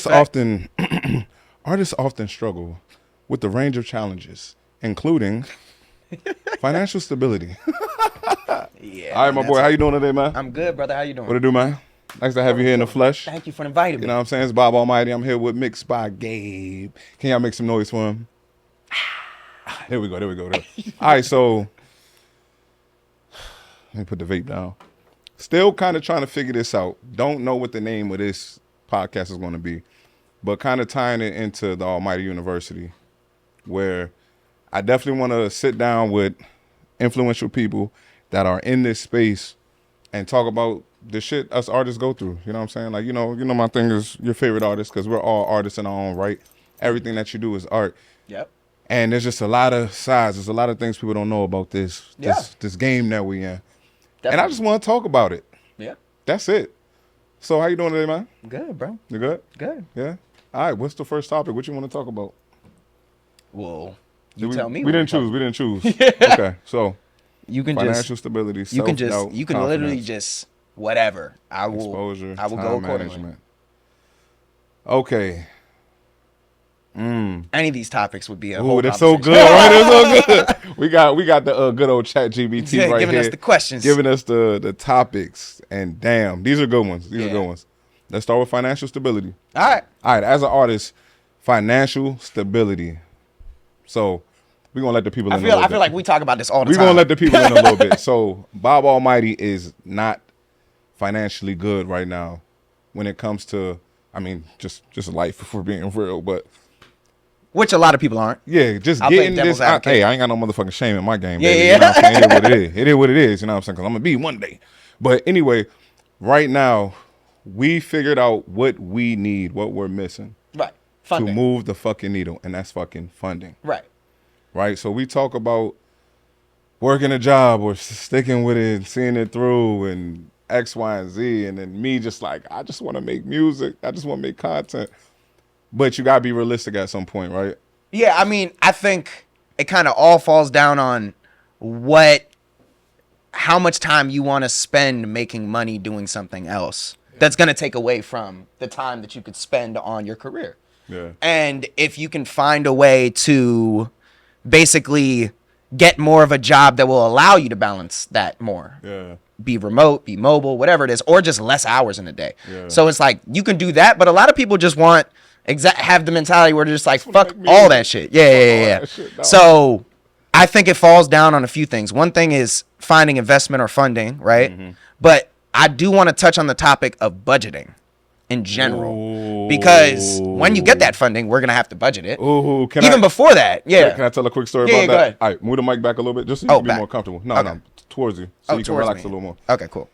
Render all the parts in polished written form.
often artists often struggle with the range of challenges, including financial stability. Yeah. All right, my boy, how you doing today, man? I'm good, brother. How you doing? What it do, man? Nice to have you here in the flesh. Thank you for inviting me. You know what I'm saying? It's Bob Almighty. I'm here with Mixed by Gabe. Can y'all make some noise for him? There we go. All right, so let me put the vape down. Still kind of trying to figure this out. Don't know what the name of this podcast is going to be, but kind of tying it into the Almighty University, where I definitely want to sit down with influential people that are in this space and talk about the shit us artists go through. You know what I'm saying? Like, you know, my thing is your favorite artist, because we're all artists in our own right. Everything that you do is art. Yep. And there's just a lot of sides. There's a lot of things people don't know about this game that we in. Definitely. And I just want to talk about it. Yeah. That's it. So how you doing today, man? Good, bro. You good? Good. Yeah. All right. What's the first topic? What you want to talk about? Well, you tell me. We didn't choose. Okay. So you can financial stability. You can literally just whatever. I will go accordingly. Management. Okay. Any of these topics would be a whole they're so good, right? They're so good. We got the good old chat GBT right giving here. Us the questions. Giving us the topics. And damn, these are good ones. These are good ones. Let's start with financial stability. All right. As an artist, financial stability. So we're going to let the people in a little bit. I feel like we talk about this all the time. We're going to let the people in a little bit. So Bob Almighty is not financially good right now when it comes to, I mean, just life, if we're being real, but... Which a lot of people aren't. Yeah, just getting this. Hey, I ain't got no motherfucking shame in my game, baby. Yeah. You know what I'm saying? It is what it is. It is what it is. You know what I'm saying? Because I'm going to be one day. But anyway, right now, we figured out what we need, what we're missing. Right. Funding. To move the fucking needle, and that's fucking funding. Right. So we talk about working a job or sticking with it, seeing it through, and X, Y, and Z. And then me just like, I just want to make music. I just want to make content. But you got to be realistic at some point, right? Yeah, I mean, I think it kind of all falls down on how much time you want to spend making money doing something else that's going to take away from the time that you could spend on your career. Yeah. And if you can find a way to basically get more of a job that will allow you to balance that more. Yeah. Be remote, be mobile, whatever it is, or just less hours in a day. Yeah. So it's like you can do that, but a lot of people just want have the mentality where they're just like, fuck all that shit. Yeah. Shit, so I think it falls down on a few things. One thing is finding investment or funding, right? Mm-hmm. But I do want to touch on the topic of budgeting in general. Because when you get that funding, we're going to have to budget it. Before that, yeah. Can I tell a quick story about that? Go ahead. All right, move the mic back a little bit just so you can be more comfortable. No, towards you. So you can relax a little more. Okay, cool.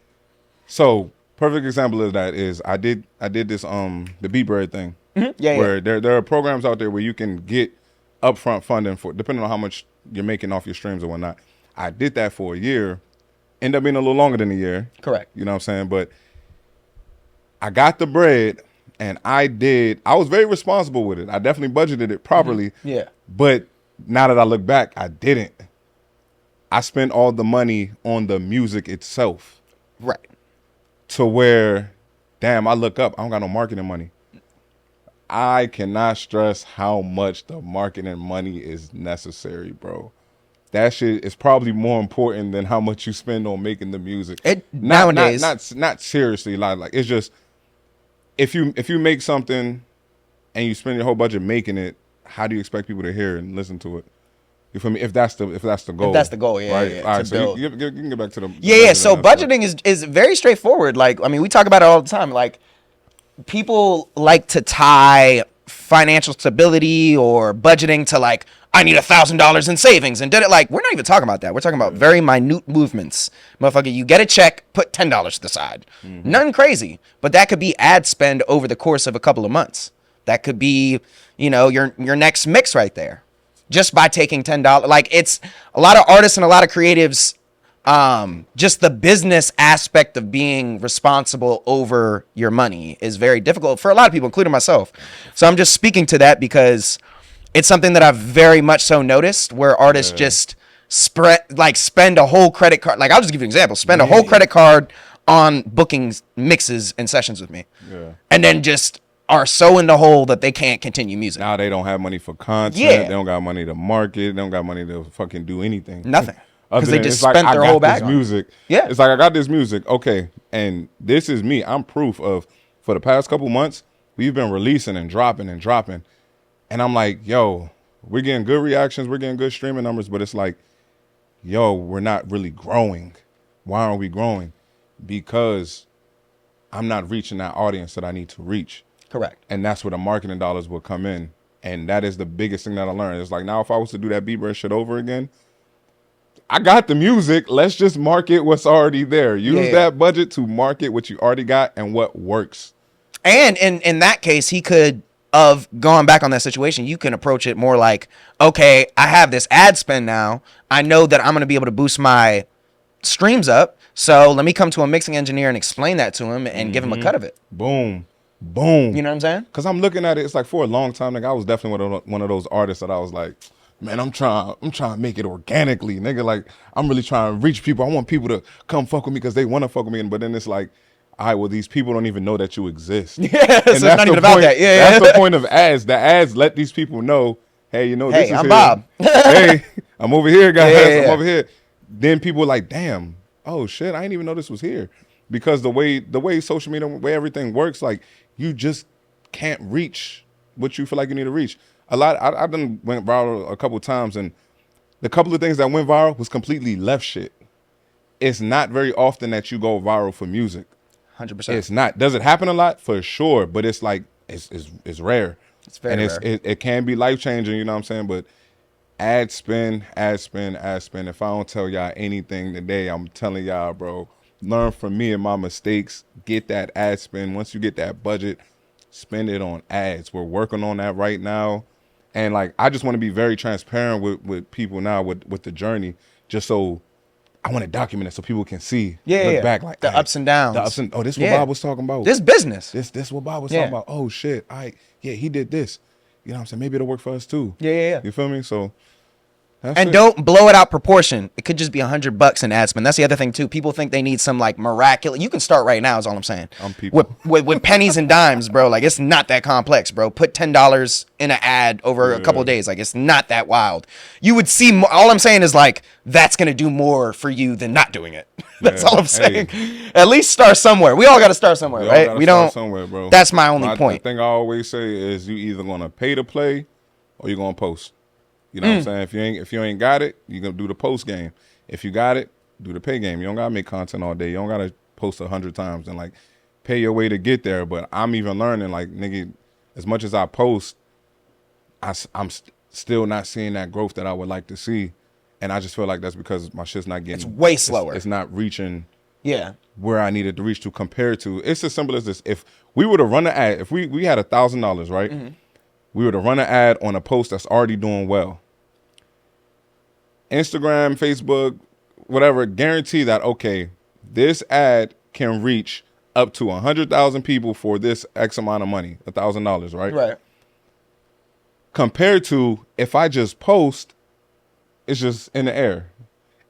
So, perfect example of that is I did this the Beat Bread thing. Mm-hmm. Where there are programs out there where you can get upfront funding for depending on how much you're making off your streams or whatnot. I did that for a year. Ended up being a little longer than a year. Correct. You know what I'm saying? But I got the bread and I was very responsible with it. I definitely budgeted it properly. Mm-hmm. Yeah. But now that I look back, I didn't. I spent all the money on the music itself. Right. To where, damn, I look up, I don't got no marketing money. I cannot stress how much the marketing money is necessary, bro. That shit is probably more important than how much you spend on making the music. Nowadays, not seriously, like it's just if you make something and you spend your whole budget making it, how do you expect people to hear and listen to it? You feel me? If that's the goal. If that's the goal, yeah. Right. Yeah, all right. So you can get back to the So budgeting is very straightforward. Like, I mean, we talk about it all the time. Like, people like to tie financial stability or budgeting to like, I need $1,000 in savings and did it. Like, we're not even talking about that. We're talking about very minute movements. Motherfucker, you get a check, put $10 to the side. Mm-hmm. Nothing crazy, but that could be ad spend over the course of a couple of months. That could be, your next mix right there. Just by taking $10. Like, it's a lot of artists and a lot of creatives. Just the business aspect of being responsible over your money is very difficult for a lot of people, including myself. So I'm just speaking to that because it's something that I've very much so noticed where artists just spend a whole credit card. Like, I'll just give you an example. Spend a whole credit card on booking mixes and sessions with me. Yeah. And then just are so in the hole that they can't continue music. Now they don't have money for content. Yeah. They don't got money to market. They don't got money to fucking do anything. Nothing. Other Because they than just it's like, spent I their got whole bag this on it. music. Yeah. It's like, I got this music. Okay. And this is me. I'm proof of, for the past couple months, we've been releasing and dropping and dropping. And I'm like, yo, we're getting good reactions. We're getting good streaming numbers. But it's like, yo, we're not really growing. Why aren't we growing? Because I'm not reaching that audience that I need to reach. Correct. And that's where the marketing dollars will come in. And that is the biggest thing that I learned. It's like, now if I was to do that Bieber shit over again, I got the music. Let's just market what's already there. Use that budget to market what you already got and what works. And in that case, he could, of going back on that situation, you can approach it more like, okay, I have this ad spend now. I know that I'm going to be able to boost my streams up. So let me come to a mixing engineer and explain that to him and give him a cut of it. Boom. Boom. You know what I'm saying? Because I'm looking at it, it's like for a long time, nigga, I was definitely one of those artists that I was like, man, I'm trying to make it organically, nigga. Like, I'm really trying to reach people. I want people to come fuck with me because they want to fuck with me. But then it's like, all right, well, these people don't even know that you exist. Yeah, so it's not even about that. Yeah, that's the point of ads. The ads let these people know, hey, you know, this is I'm here. Bob. Hey, I'm over here, guys. Yeah. I'm over here. Then people are like, damn, oh shit, I didn't even know this was here. Because the way social media, the way everything works, like, you just can't reach what you feel like you need to reach. I done went viral a couple of times, and the couple of things that went viral was completely left shit. It's not very often that you go viral for music. 100%. It's not. Does it happen a lot? For sure, but it's like it's rare. It's very rare. It can be life changing. You know what I'm saying? But ad spend. If I don't tell y'all anything today, I'm telling y'all, bro. Learn from me and my mistakes. Get that ad spend. Once you get that budget, spend it on ads. We're working on that right now. And like, I just want to be very transparent with people now with the journey, just so I want to document it so people can see, look back, like the ups and downs. This what Bob was talking about. This business. This what Bob was talking about. Oh shit. He did this. You know what I'm saying? Maybe it'll work for us too. Yeah. You feel me? So and don't blow it out proportion. It could just be $100 in ad spend. That's the other thing too. People think they need some like miraculous. You can start right now. Is all I'm saying. With pennies and dimes, bro. Like, it's not that complex, bro. Put $10 in an ad over a couple of days. Like, it's not that wild. You would see. All I'm saying is like, that's gonna do more for you than not doing it. That's all I'm saying. Hey. At least start somewhere. We all got to start somewhere, right? We don't. Somewhere, bro. That's my only point. The thing I always say is, you either gonna pay to play or you're gonna post. You know what I'm saying? If you ain't got it, you gonna do the post game. If you got it, do the pay game. You don't gotta make content all day. You don't gotta post 100 times and like pay your way to get there. But I'm even learning, like, nigga, as much as I post, I'm still not seeing that growth that I would like to see. And I just feel like that's because my shit's not getting. It's way slower. It's not reaching. Yeah. Where I needed to reach to compared to. It's as simple as this. If we were to run an ad, if we had $1,000, right? Mm-hmm. We were to run an ad on a post that's already doing well. Instagram, Facebook, whatever, guarantee that, okay, this ad can reach up to 100,000 people for this X amount of money, $1,000, right? Right. Compared to if I just post, it's just in the air.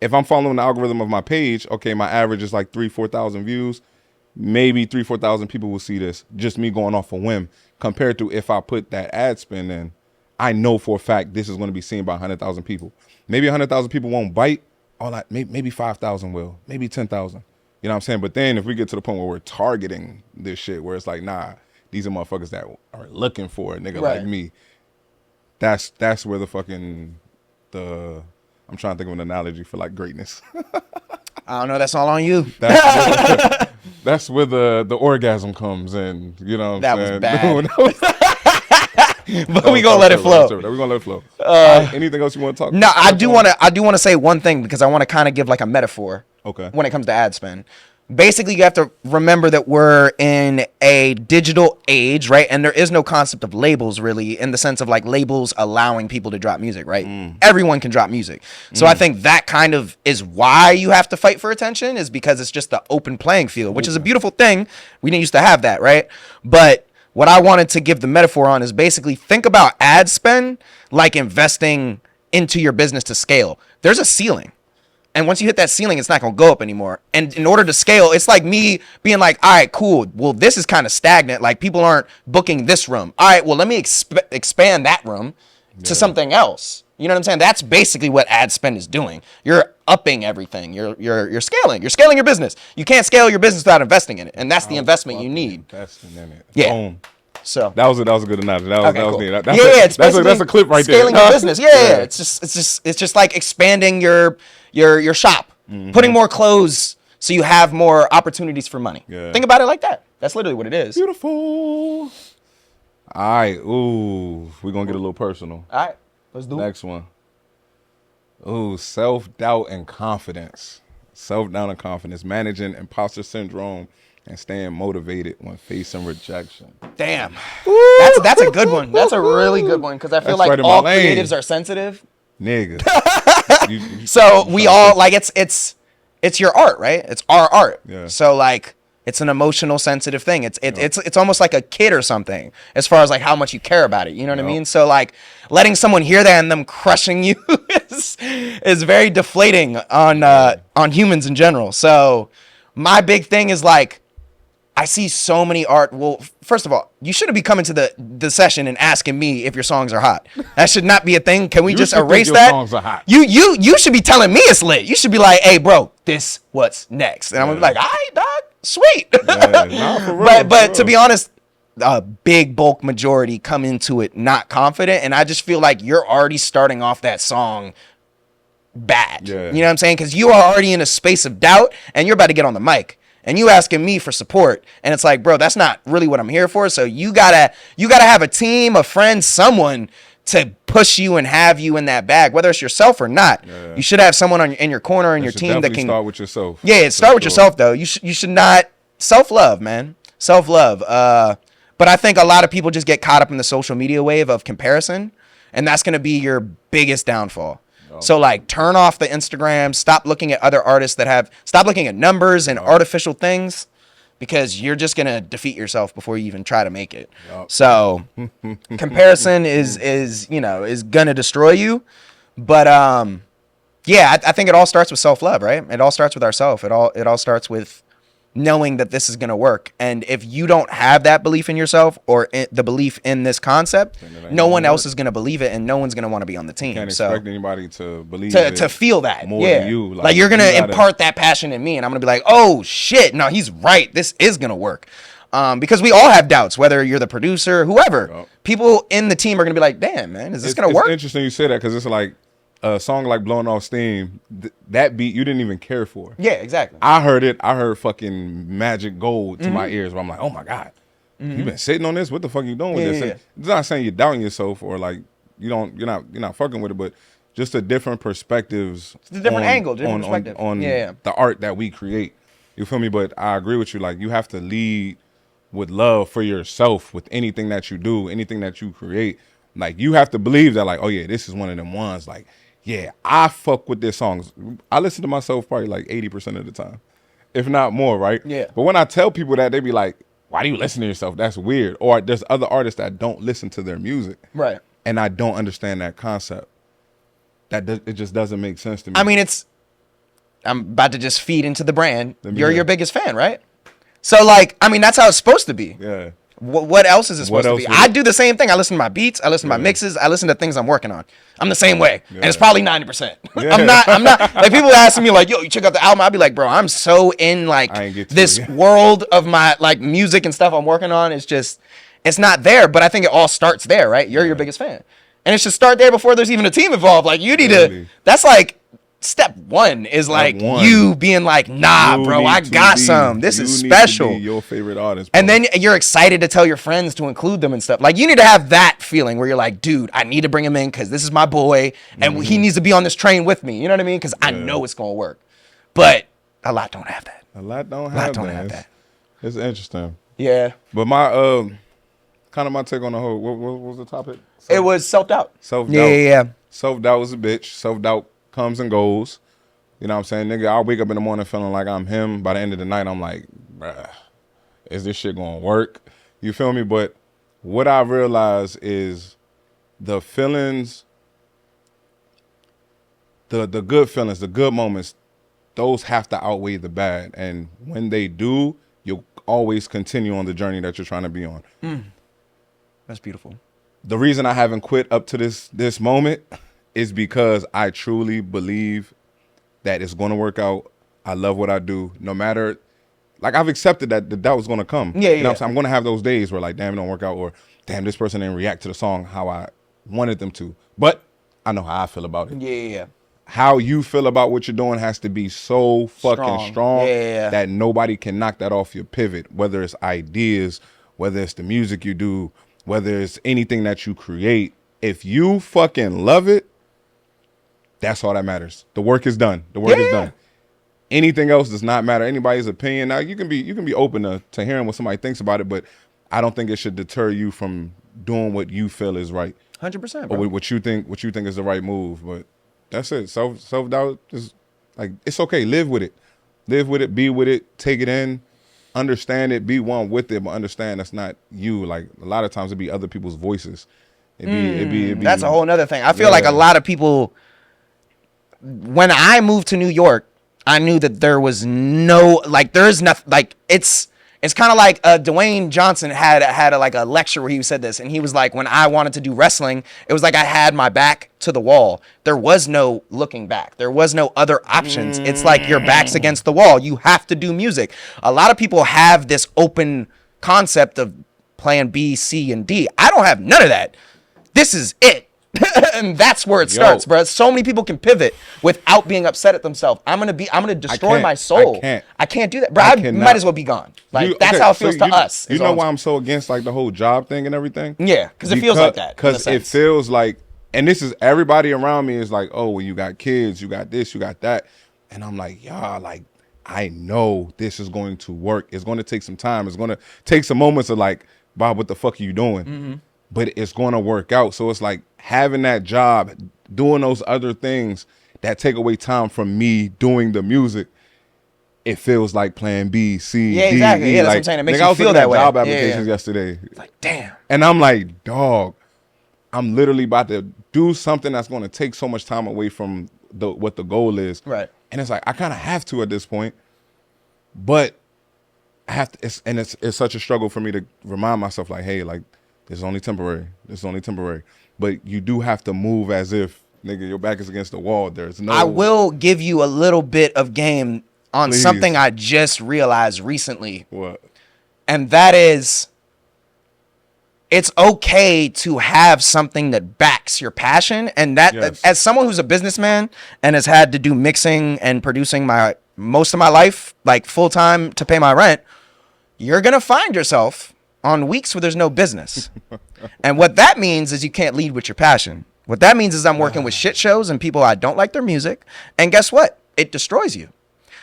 If I'm following the algorithm of my page, okay, my average is like 3,000-4,000 views. Maybe 3,000-4,000 people will see this. Just me going off a whim. Compared to if I put that ad spend in, I know for a fact this is going to be seen by 100,000 people. Maybe 100,000 people won't bite. Maybe 5,000 will. Maybe 10,000. You know what I'm saying? But then if we get to the point where we're targeting this shit, where it's like, nah, these are motherfuckers that are looking for a nigga like me. That's where the fucking I'm trying to think of an analogy for like greatness. I don't know. That's all on you. That's where the orgasm comes in. You know what I'm saying? That was bad. But we gonna let it flow. We're gonna let it flow. Anything else you want to talk? No, I do want to say one thing, because I want to kind of give like a metaphor. Okay. When it comes to ad spend, basically you have to remember that we're in a digital age, right? And there is no concept of labels really, in the sense of like labels allowing people to drop music, right? Everyone can drop music. So I think that kind of is why you have to fight for attention, is because it's just the open playing field, which is a beautiful thing. We didn't used to have that, right? But what I wanted to give the metaphor on is basically think about ad spend like investing into your business to scale. There's a ceiling. And once you hit that ceiling, it's not going to go up anymore. And in order to scale, it's like me being like, all right, cool. Well, this is kind of stagnant. Like, people aren't booking this room. All right, well, let me expand that room to something else. You know what I'm saying? That's basically what ad spend is doing. You're upping everything. You're scaling. You're scaling your business. You can't scale your business without investing in it. And that's the investment you need. Investing in it. Yeah. Boom. So That was a good analogy. That was cool. neat. That's a clip right there. scaling your business. Yeah. It's just like expanding your shop, putting more clothes so you have more opportunities for money. Yeah. Think about it like that. That's literally what it is. Beautiful. All right. Ooh, we're gonna get a little personal. All right, let's do it. Next one. Ooh, self-doubt and confidence. Self-doubt and confidence. Managing imposter syndrome and staying motivated when facing rejection. Damn, that's a good one. That's a really good one because I feel That's like right in all my lane. creatives are sensitive. Nigga. So we all like it's your art, right? It's our art. Yeah. So like it's an emotional sensitive thing. It's almost like a kid or something as far as like how much you care about it. You know what I mean? So like letting someone hear that and them crushing you is very deflating on humans in general. So my big thing is like I see so many art. Well, first of all, you shouldn't be coming to the session and asking me if your songs are hot. That should not be a thing. Can we You just should think erase your that? songs are hot. You should be telling me it's lit. You should be like, hey, bro, this what's next, and I'm gonna be like, all right, dog, sweet. Nah, for real, but to be honest, a big bulk majority come into it not confident, and I just feel like you're already starting off that song bad. Yeah. You know what I'm saying? Because you are already in a space of doubt, and you're about to get on the mic. And you asking me for support, and it's like, bro, that's not really what I'm here for. So you gotta have a team, a friend, someone to push you and have you in that bag, whether it's yourself or not. Yeah. You should have someone in your corner and your team that can start with yourself. Yeah, start with yourself though. You should not self-love, man. Self-love. But I think a lot of people just get caught up in the social media wave of comparison, and that's gonna be your biggest downfall. So like turn off the Instagram, stop looking at other artists stop looking at numbers and artificial things because you're just going to defeat yourself before you even try to make it. So comparison is going to destroy you. But yeah, I think it all starts with self-love, right? It all starts with ourselves. It all starts with knowing that this is going to work. And if you don't have that belief in yourself or the belief in this concept, no one else is going to believe it and no one's going to want to be on the team. Can't So expect anybody to believe to feel that more than you. Like you're going to impart that passion in me and I'm going to be like, oh shit, no, he's right. This is going to work. Because we all have doubts, whether you're the producer, whoever. People in the team are going to be like, damn, man, is this going to work? It's interesting you say that because it's like a song like Blowing Off Steam, that beat you didn't even care for. Yeah, exactly. I heard it. I heard fucking Magic Gold to my ears where I'm like, oh my God, you been sitting on this? What the fuck you doing with this? Yeah. It's not saying you're doubting yourself or like you're not fucking with it, but just a different perspectives. It's a different angle, different perspective. On the art that we create. You feel me? But I agree with you. Like you have to lead with love for yourself with anything that you do, anything that you create. Like you have to believe that like, oh yeah, this is one of them ones. Like, yeah, I fuck with this songs. I listen to myself probably like 80% of the time, if not more, right? Yeah. But when I tell people that, they be like, why do you listen to yourself? That's weird. Or there's other artists that don't listen to their music. Right. And I don't understand that concept. It just doesn't make sense to me. I mean, I'm about to just feed into the brand. You're your biggest fan, right? So like, I mean, that's how it's supposed to be. Yeah. What else is it supposed to be? I do the same thing. I listen to my beats. I listen to my Yeah. mixes. I listen to things I'm working on. I'm the same way, and it's Yeah. probably 90%. Yeah. I'm not like people asking me like, "Yo, you check out the album?" I'd be like, "Bro, I'm so in like I ain't get to this it yet. world of my like music and stuff I'm working on. It's not there." But I think it all starts there, right? You're your biggest fan, and it should start there before there's even a team involved. Like you need to. Really? That's like. Step one is like one. you being like, nah, You bro, need I to got be- some. This you is need to special. be your favorite artist, bro. And then you're excited to tell your friends to include them and stuff. Like you need to have that feeling where you're like, dude, I need to bring him in because this is my boy, and he needs to be on this train with me. You know what I mean? Because I know it's gonna work. But a lot don't have that. a lot don't have have that. It's interesting. Yeah. But my kind of my take on the whole. What was the topic? It was self-doubt. Self-doubt. Yeah. Self-doubt is a bitch. Self-doubt comes and goes. You know what I'm saying? Nigga, I'll wake up in the morning feeling like I'm him. By the end of the night, I'm like, bruh, is this shit gonna work? You feel me? But what I realize is the feelings, the good feelings, the good moments, those have to outweigh the bad. And when they do, you'll always continue on the journey that you're trying to be on. That's beautiful. The reason I haven't quit up to this moment is because I truly believe that it's going to work out. I love what I do. No matter, like, I've accepted that was going to come. Yeah, you know what I'm saying? I'm going to have those days where, like, damn, it don't work out, or damn, this person didn't react to the song how I wanted them to. But I know how I feel about it. Yeah. How you feel about what you're doing has to be so fucking strong Yeah. that nobody can knock that off your pivot, whether it's ideas, whether it's the music you do, whether it's anything that you create. If you fucking love it, that's all that matters. The work is done. The work is done. Anything else does not matter. Anybody's opinion. Now you can be open to hearing what somebody thinks about it, but I don't think it should deter you from doing what you feel is right. 100%. Or what you think is the right move. But that's it. Self-doubt is like, it's okay. Live with it. Live with it. Be with it. Take it in. Understand it. Be one with it. But understand that's not you. Like, a lot of times it be other people's voices. It be That's a whole nother thing. I feel like a lot of people, when I moved to New York, I knew that there was no, like, there is nothing, like, it's kind of like Dwayne Johnson had a lecture where he said this, and he was like, when I wanted to do wrestling, it was like I had my back to the wall. There was no looking back. There was no other options. It's like your back's against the wall. You have to do music. A lot of people have this open concept of plan B, C, and D. I don't have none of that. This is it. And that's where it starts, bro. So many people can pivot without being upset at themselves. I'm gonna destroy my soul. I can't do that, bro. I might as well be gone. Like, that's how it feels to us. You know why I'm so against, like, the whole job thing and everything? Yeah, because it feels like that. Because it feels like, and this is, everybody around me is like, oh, well, you got kids, you got this, you got that, and I'm like, y'all, like, I know this is going to work. It's going to take some time. It's going to take some moments of, like, Bob, what the fuck are you doing? But it's going to work out. So it's like, having that job, doing those other things that take away time from me doing the music, it feels like plan B, C, yeah, D, exactly. E. Yeah, that's like, what I'm saying. It makes I you was feel looking that at way. job applications yesterday. Like, damn. And I'm like, dog, I'm literally about to do something that's going to take so much time away from what the goal is. Right. And it's like, I kind of have to at this point, but I have to, it's such a struggle for me to remind myself, like, hey, like, this is only temporary. This is only temporary. But you do have to move as if, nigga, your back is against the wall. There's no. I will give you a little bit of game on Please. something I just realized recently. What? And that is, it's okay to have something that backs your passion. And that, as someone who's a businessman and has had to do mixing and producing most of my life, like, full time to pay my rent, you're going to find yourself on weeks where there's no business. And what that means is you can't lead with your passion. What that means is I'm working with shit shows and people I don't like their music. And guess what? It destroys you.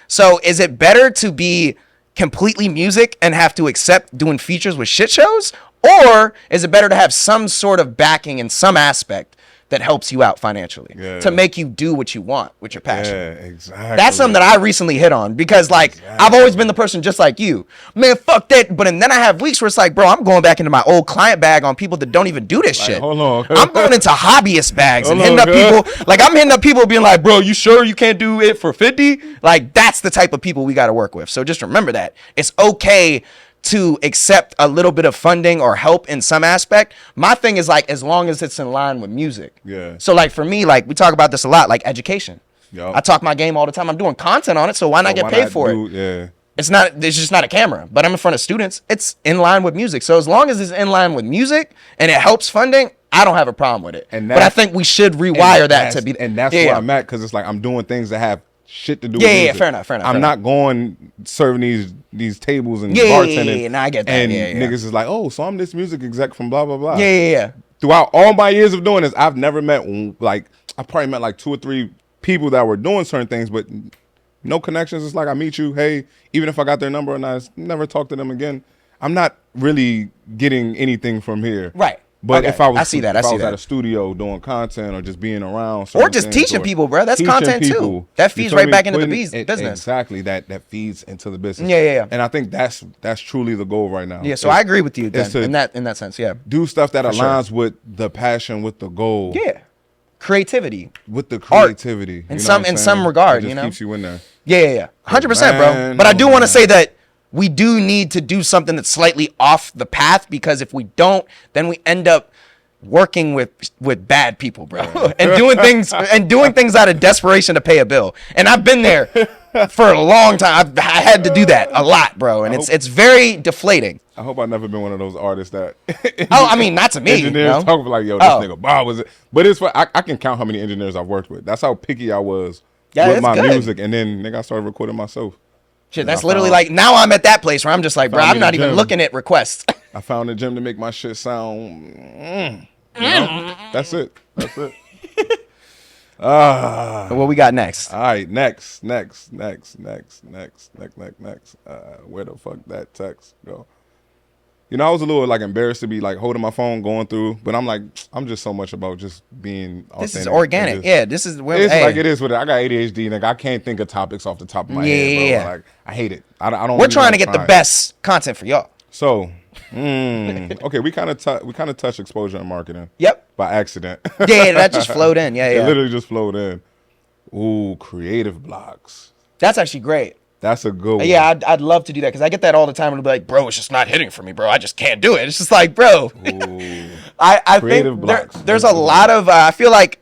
So is it better to be completely music and have to accept doing features with shit shows? Or is it better to have some sort of backing in some aspect that helps you out financially to make you do what you want with your passion? Yeah, exactly. That's something that I recently hit on because, like, I've always been the person just like you. Man, fuck that. But then I have weeks where it's like, bro, I'm going back into my old client bag on people that don't even do this shit. Hold on. I'm going into hobbyist bags and hitting up people. Like, I'm hitting up people being like, bro, you sure you can't do it for 50? Like, that's the type of people we got to work with. So just remember that. It's okay to accept a little bit of funding or help in some aspect. My thing is, like, as long as it's in line with music. Yeah. So, like, for me, like, we talk about this a lot, like education. Yep. I talk my game all the time. I'm doing content on it, so why not get paid for it? Yeah. It's just not a camera, but I'm in front of students. It's in line with music. So as long as it's in line with music and it helps funding, I don't have a problem with it. But I think we should rewire that to be. And that's where I'm at, because it's like I'm doing things that have shit to do with music. music. Fair enough. I'm not going serving these tables and bartending. Yeah, nah, I get that. And yeah. niggas is like, oh, so I'm this music exec from blah, blah, blah. Yeah. Throughout all my years of doing this, I've never met, like, I probably met like 2 or 3 people that were doing certain things, but no connections. It's like, I meet you, hey, even if I got their number and I never talk to them again, I'm not really getting anything from here. Right. But if I was, at a studio doing content or just being around, or just teaching people, bro, that's content too. That feeds right back into the business. Exactly, that feeds into the business. Yeah. And I think that's truly the goal right now. Yeah, so I agree with you then, in that sense. Yeah, do stuff that aligns with the passion, with the goal. Yeah, creativity, with the creativity in some regard. It just keeps you in there. Yeah. 100%, bro. Man, But I do oh, want to man. say that we do need to do something that's slightly off the path, because if we don't, then we end up working with bad people, bro, and doing things out of desperation to pay a bill. And I've been there for a long time. I had to do that a lot, bro, and it's very deflating. I hope I've never been one of those artists that. Oh, I mean, not to me. Engineers No? talk like, yo, this nigga Bob was it. But it's for, I can count how many engineers I've worked with. That's how picky I was Yeah, with it's my good. music. And then, nigga, I started recording myself. Shit, And that's I literally found- like, now I'm at that place where I'm just like, bro, Found I'm me not the even gym. looking at requests. I found a gym to make my shit sound. You know? That's it. That's it. What we got next? All right, next. Where the fuck that text go? You know, I was a little like embarrassed to be like holding my phone going through, but I'm like, I'm just so much about just being authentic. This is organic. Just- Yeah, this is where It's like it is with it. I got ADHD, nigga. I can't think of topics off the top of my head, bro. Yeah. Like, I hate it. I don't. We're really trying to have get the time. best content for y'all. So, okay, we kind of touch exposure and marketing. Yep. By accident. Yeah, that just flowed in. Yeah, It yeah. literally just flowed in. Ooh, creative blocks. That's actually great. That's a good one. Yeah, I'd love to do that, because I get that all the time. And it'll be like, bro, it's just not hitting for me, bro. I just can't do it. It's just like, bro. Ooh. I Creative think blocks. there's a lot of I feel like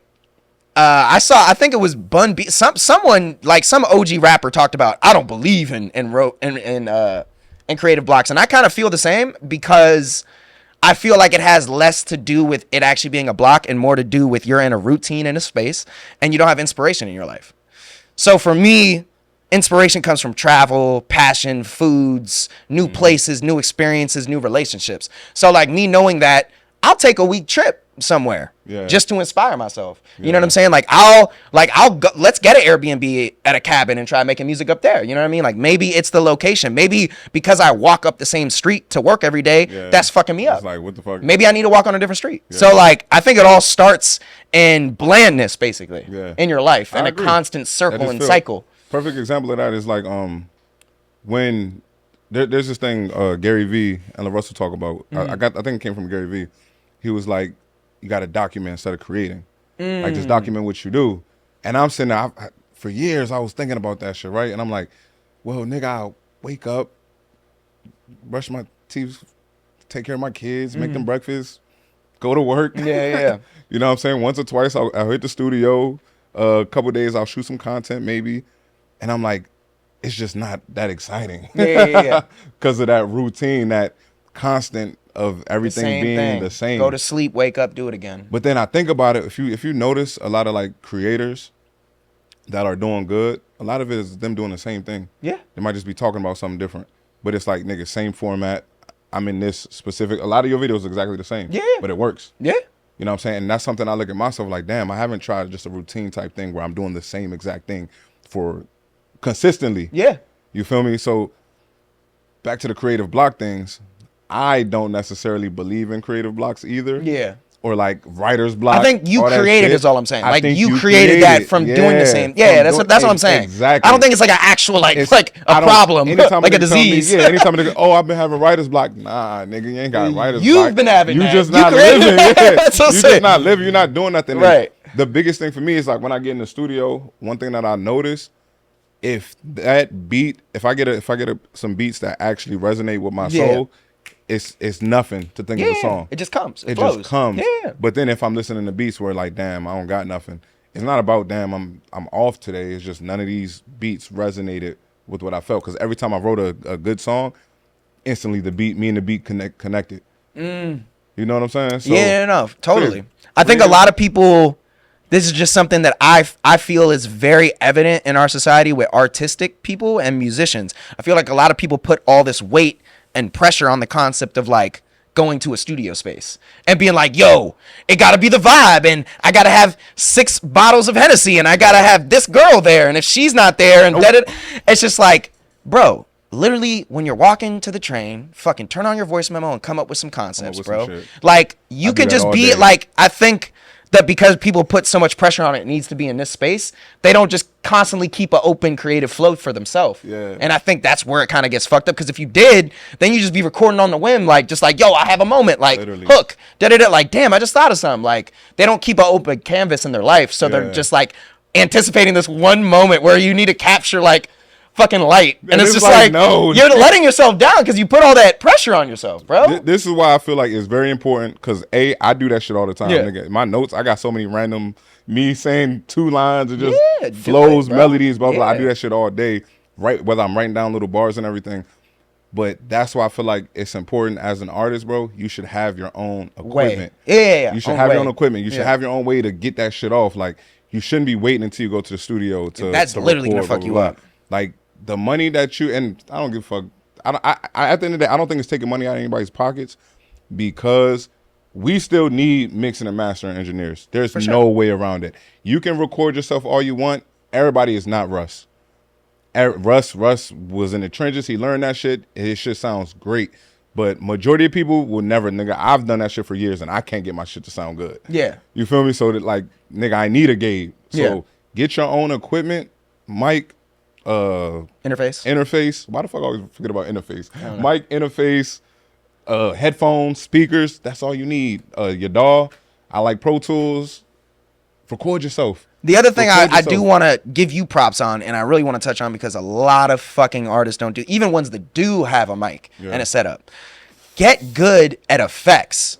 I think it was Bun B, someone like some OG rapper talked about, I don't believe in creative blocks, and I kind of feel the same, because I feel like it has less to do with it actually being a block and more to do with you're in a routine in a space and you don't have inspiration in your life. So for me, inspiration comes from travel, passion, foods, new places, new experiences, new relationships. So like me knowing that I'll take a week trip somewhere just to inspire myself. You know what I'm saying? I'll go, let's get an Airbnb at a cabin and try making music up there. You know what I mean? Like maybe it's the location. Maybe because I walk up the same street to work every day, that's fucking me up. It's like, what the fuck? Maybe I need to walk on a different street. So like, I think it all starts in blandness, basically, in your life, and a agree. constant I circle just and feel- cycle. Perfect example of that is like when there's this thing Gary Vee and LaRussell talk about. I think it came from Gary Vee. He was like, you got to document instead of creating. Like just document what you do. And I'm sitting there, for years I was thinking about that shit, right? And I'm like, well, nigga, I'll wake up, brush my teeth, take care of my kids, make them breakfast, go to work. Yeah. You know what I'm saying? Once or twice I'll hit the studio. A couple days I'll shoot some content maybe. And I'm like, it's just not that exciting. Yeah. Because of that routine, that constant of everything Same being thing. the same. Go to sleep, wake up, do it again. But then I think about it, if you notice a lot of like creators that are doing good, a lot of it is them doing the same thing. Yeah. They might just be talking about something different. But it's like, nigga, same format. I'm in this specific, a lot of your videos are exactly the same. Yeah. But it works. Yeah. You know what I'm saying? And that's something I look at myself like, damn, I haven't tried just a routine type thing where I'm doing the same exact thing for consistently. Yeah. You feel me? So back to the creative block things, I don't necessarily believe in creative blocks either. Yeah. Or like writer's block. I think you all that created shit. is all I'm saying. I Like think you created that from doing the same. Yeah, from that's what I'm saying. Exactly. I don't think it's like an actual like It's- like a I don't- problem, anytime like a nigga tell me- disease. anytime they go, oh, I've been having writer's block. Nah, nigga, you ain't got writer's block. You've been having You that. just You not created living. that. Yeah. That's what I'm You saying. just not living. You're not doing nothing. And Right. the biggest thing for me is like when I get in the studio, one thing that I notice, if I get some beats that actually resonate with my soul, it's nothing to think of the song. It just comes. It It flows. just comes. Yeah. But then if I'm listening to beats where like, damn, I don't got nothing. It's not about damn, I'm off today. It's just none of these beats resonated with what I felt. Because every time I wrote a good song, instantly me and the beat connected. You know what I'm saying? So, Yeah, no, totally. Creative. I think a lot of people, this is just something that I feel is very evident in our society with artistic people and musicians. I feel like a lot of people put all this weight and pressure on the concept of like going to a studio space and being like, yo, it gotta be the vibe, and I gotta have 6 bottles of Hennessy, and I gotta have this girl there, and if she's not there, and it's just like, bro, literally when you're walking to the train, fucking turn on your voice memo and come up with some concepts, with bro. some shit. Like you I do can that just all be day. like, I think that because people put so much pressure on it, it needs to be in this space, they don't just constantly keep an open creative flow for themselves. Yeah. And I think that's where it kind of gets fucked up, because if you did, then you just be recording on the whim, like just like, yo, I have a moment, like Literally. hook, da-da-da, like damn, I just thought of something. Like they don't keep an open canvas in their life, so they're Yeah. just like anticipating this one moment where you need to capture like fucking light, and it's just like no, you're letting yourself down because you put all that pressure on yourself, bro. This is why I feel like it's very important because I do that shit all the time. Yeah. Nigga. My notes, I got so many random me saying 2 lines and just Yeah, flows, bro. melodies, blah blah. I Yeah. do that shit all day, right? Whether I'm writing down little bars and everything. But that's why I feel like it's important as an artist, bro. You should have your own equipment. Yeah. You should have your own equipment. You should have your own way to get that shit off. Like you shouldn't be waiting until you go to the studio to. That's to literally record, gonna fuck you blah, blah, up. blah. Like the money that you and I don't give a fuck. At the end of the day, I don't think it's taking money out of anybody's pockets because we still need mixing and mastering engineers. There's no way around it. You can record yourself all you want. Everybody is not Russ. Russ was in the trenches. He learned that shit. His shit sounds great. But majority of people will never, nigga. I've done that shit for years and I can't get my shit to sound good. Yeah. You feel me? So that like, nigga, I need a Gabe. So Yeah. get your own equipment, mic, interface. Why the fuck I always forget about interface? Mic, interface, headphones, speakers. That's all you need. Your DAW. I like Pro Tools. Record yourself. The other thing Record I do yourself. want to give you props on, and I really want to touch on because a lot of fucking artists don't do, even ones that do have a mic and a setup, get good at effects.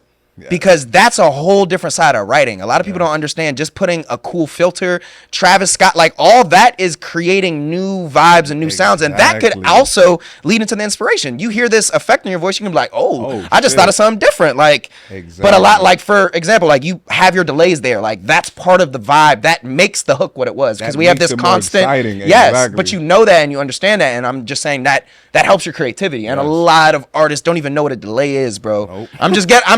Because that's a whole different side of writing. A lot of people don't understand just putting a cool filter, Travis Scott, like all that is creating new vibes and new sounds. And that could also lead into the inspiration. You hear this effect in your voice, you can be like, I just thought of something different. Like, but a lot, like for example, like you have your delays there. Like that's part of the vibe that makes the hook what it was. Because we have this constant, but you know that and you understand that. And I'm just saying that helps your creativity. And a lot of artists don't even know what a delay is, bro. I'm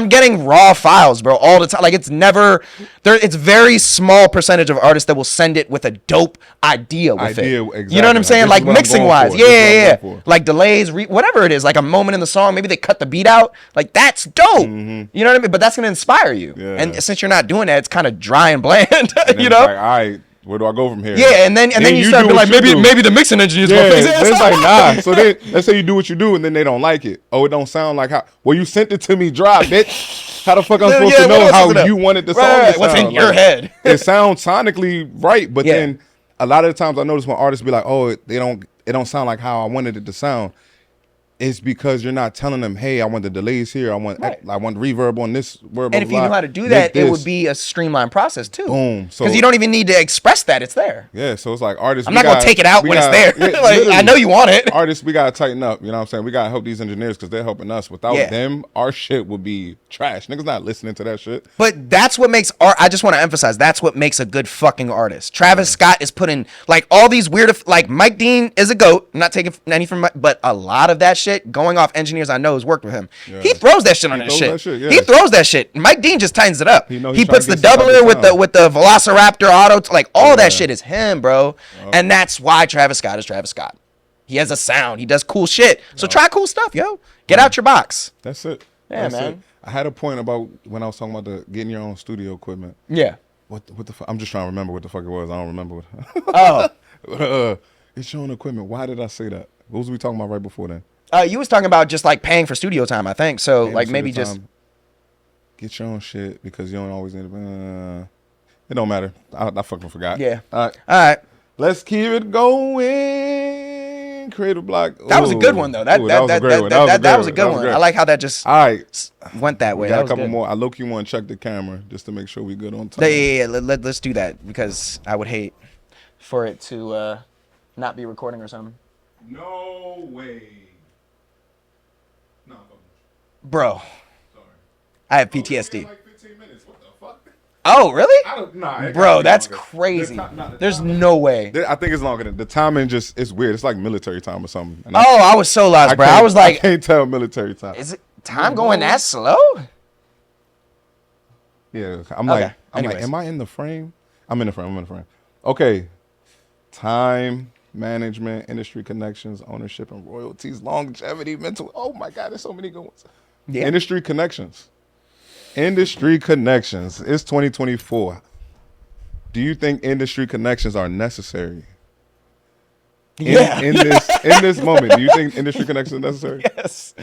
getting raw files, bro, all the time. Like it's never there. It's very small percentage of artists that will send it with a dope idea with it. Exactly. You know what I'm saying? Like mixing wise, yeah. Like delays, whatever it is, like a moment in the song, maybe they cut the beat out. Like that's dope. You know what I mean? But that's gonna inspire you. And since you're not doing that, it's kind of dry and bland. You know? Like, all right. Where do I go from here? Yeah, and then you start being like, maybe the mixing engineer's gonna fix it. It's like, nah. So then, let's say you do what you do, and then they don't like it. Oh, it don't sound like how. Well, you sent it to me dry, bitch. How the fuck I'm supposed to know how you wanted the song to sound? What's in your head? It sounds sonically right, but then a lot of the times I notice when artists be like, oh, it don't sound like how I wanted it to sound. It's because you're not telling them, hey, I want the delays here. I want reverb on this word. And if you knew how to do that, it would be a streamlined process too. Boom. Because you don't even need to express that it's there. Yeah. So it's like artists. I'm not gonna take it out when it's there. Like, I know you want it. Artists, we gotta tighten up. You know what I'm saying? We gotta help these engineers because they're helping us. Without them, our shit would be trash. Niggas not listening to that shit. But that's what makes art. I just want to emphasize that's what makes a good fucking artist. Travis Scott is putting like all these weird. Like Mike Dean is a goat. I'm not taking any from, but a lot of that shit going off engineers I know has worked with him. He throws that shit on that shit. He throws that shit. Mike Dean just tightens it up. He puts the doubler with the Velociraptor auto, like all that shit is him, bro. And that's why Travis Scott is Travis Scott. He has a sound. He does cool shit. So try cool stuff, yo. Get out your box. That's it. Yeah, that's man. It. I had a point about when I was talking about getting your own studio equipment. Yeah. What the fuck? I'm just trying to remember what the fuck it was. I don't remember Oh. It's your own equipment. Why did I say that? What was we talking about right before then? You was talking about just like paying for studio time, I think. So like maybe just get your own shit because you don't always need to. It don't matter. I fucking forgot. Yeah. All right. Let's keep it going. Creative block. That was a good one though. That was a great one. That was a good one. I like how that just went that way. We got a couple more. I low-key want to check the camera just to make sure we good on time. Yeah. Let's do that because I would hate for it to not be recording or something. No way. No. Bro. Sorry. I have PTSD. Like 15 minutes. What the fuck? Oh, really? Bro, that's longer. crazy. There's no way. I think it's longer than the timing. Just it's weird. It's like military time or something. And I was so lost, bro. I was like, I can't tell military time. Is it time going that slow? Yeah, I'm like, am I in the frame? I'm in the frame. Okay, time management, industry connections, ownership and royalties, longevity, mental. Oh my God, there's so many good ones. Yeah. Industry connections. It's 2024. Do you think industry connections are necessary? In this moment, do you think industry connections are necessary? Yes.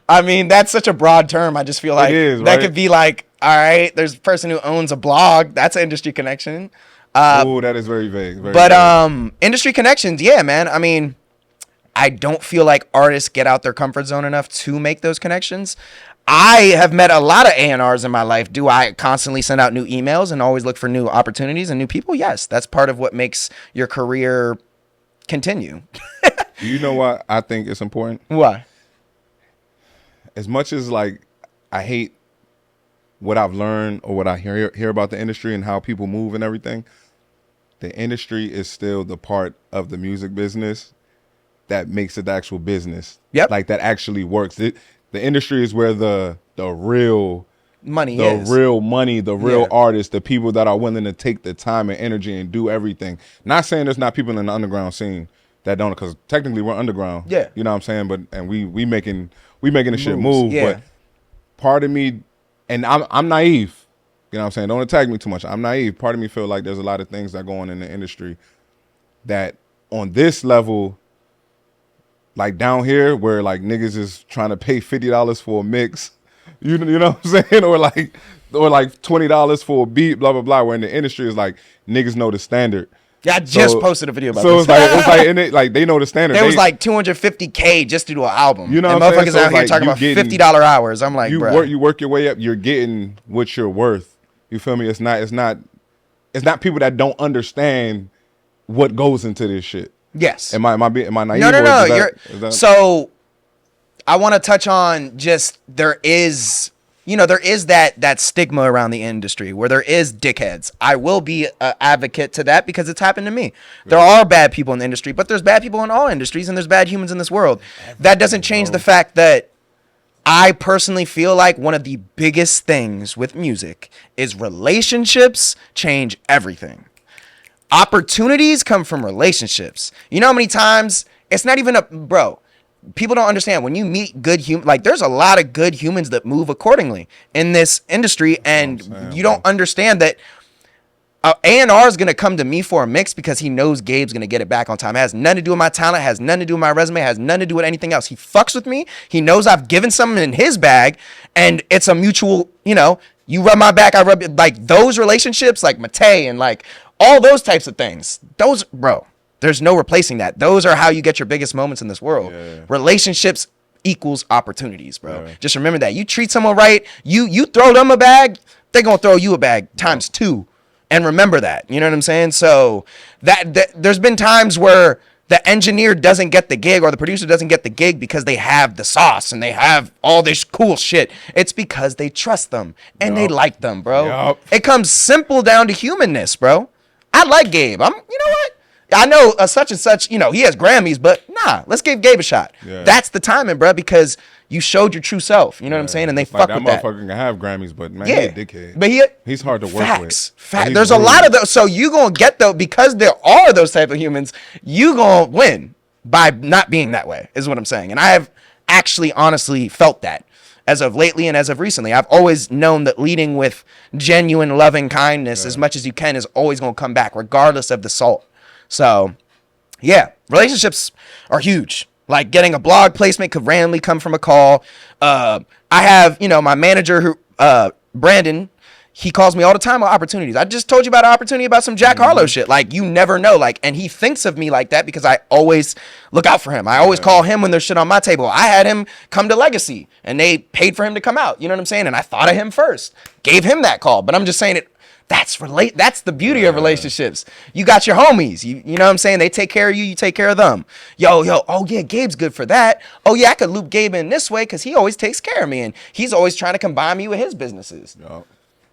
I mean, that's such a broad term. I just feel like that could be like, all right, there's a person who owns a blog. That's an industry connection. Oh, that is very vague. Very But vague. industry connections, yeah, man. I mean, I don't feel like artists get out their comfort zone enough to make those connections. I have met a lot of A&Rs in my life. Do I constantly send out new emails and always look for new opportunities and new people? Yes, that's part of what makes your career continue. Do you know why I think it's important? Why? As much as like I hate what I've learned or what I hear about the industry and how people move and everything, the industry is still the part of the music business that makes it the actual business. Yep. Like that actually works. The industry is where the real Money the is. real money, the real Yeah. artists, the people that are willing to take the time and energy and do everything. Not saying there's not people in the underground scene that don't, because technically we're underground. Yeah. You know what I'm saying? But and we making the shit Moves, move. yeah. But part of me, and I'm naive. You know what I'm saying? Don't attack me too much. I'm naive. Part of me feel like there's a lot of things that go on in the industry that on this level, like down here where like niggas is trying to pay $50 for a mix, you know what I'm saying? Or like $20 for a beat, blah blah blah. Where in the industry is like niggas know the standard. Yeah, I just posted a video about so this. it's like and like they know the standard. There was like $250K just to do an album. You know and what I'm saying? motherfuckers So out it's here like talking you about getting- $50 hours. I'm like, bro. you work your way up. You're getting what you're worth. You feel me? It's not people that don't understand what goes into this shit. Yes. Am I naive? No. or is that- So I want to touch on just there is that stigma around the industry where there is dickheads. I will be an advocate to that because it's happened to me. There are bad people in the industry, but there's bad people in all industries and there's bad humans in this world. That doesn't change the fact that I personally feel like one of the biggest things with music is relationships change everything. Opportunities come from relationships. You know how many times it's not even bro, people don't understand when you meet good humans, like there's a lot of good humans that move accordingly in this industry. And you don't understand that A&R is going to come to me for a mix because he knows Gabe's going to get it back on time. It has nothing to do with my talent, has nothing to do with my resume, has nothing to do with anything else. He fucks with me. He knows I've given something in his bag and it's a mutual, you rub my back, I rub it. Like those relationships, like Matei and like all those types of things. Those, bro, there's no replacing that. Those are how you get your biggest moments in this world. Yeah. Relationships equals opportunities, bro. Yeah. Just remember that. You treat someone right, you throw them a bag, they're going to throw you a bag times 2. And remember that, you know what I'm saying? So that there's been times where the engineer doesn't get the gig or the producer doesn't get the gig because they have the sauce and they have all this cool shit. It's because they trust them and they like them, bro. It comes simple down to humanness, bro. I like Gabe. You know what? I know such and such, he has Grammys, but nah, let's give Gabe a shot. Yeah. That's the timing, bro, because you showed your true self. You know what I'm saying? And they fuck with that. That motherfucker can have Grammys, but man, he a dickhead. But he's hard to work with. Facts. There's a lot of those. So you gonna get because there are those type of humans, you gonna win by not being that way, is what I'm saying. And I have actually honestly felt that as of lately and as of recently. I've always known that leading with genuine loving kindness as much as you can is always gonna come back, regardless of the salt. So yeah, relationships are huge. Like getting a blog placement could randomly come from a call. I have, my manager who, Brandon, he calls me all the time about opportunities. I just told you about an opportunity about some Jack Harlow shit. Like you never know. Like, and he thinks of me like that because I always look out for him. I always call him when there's shit on my table. I had him come to Legacy and they paid for him to come out. You know what I'm saying? And I thought of him first, gave him that call, but I'm just saying it. That's the beauty of relationships. You got your homies. You know what I'm saying? They take care of you. You take care of them. Yo. Oh, yeah, Gabe's good for that. Oh, yeah, I could loop Gabe in this way because he always takes care of me. And he's always trying to combine me with his businesses. Yep.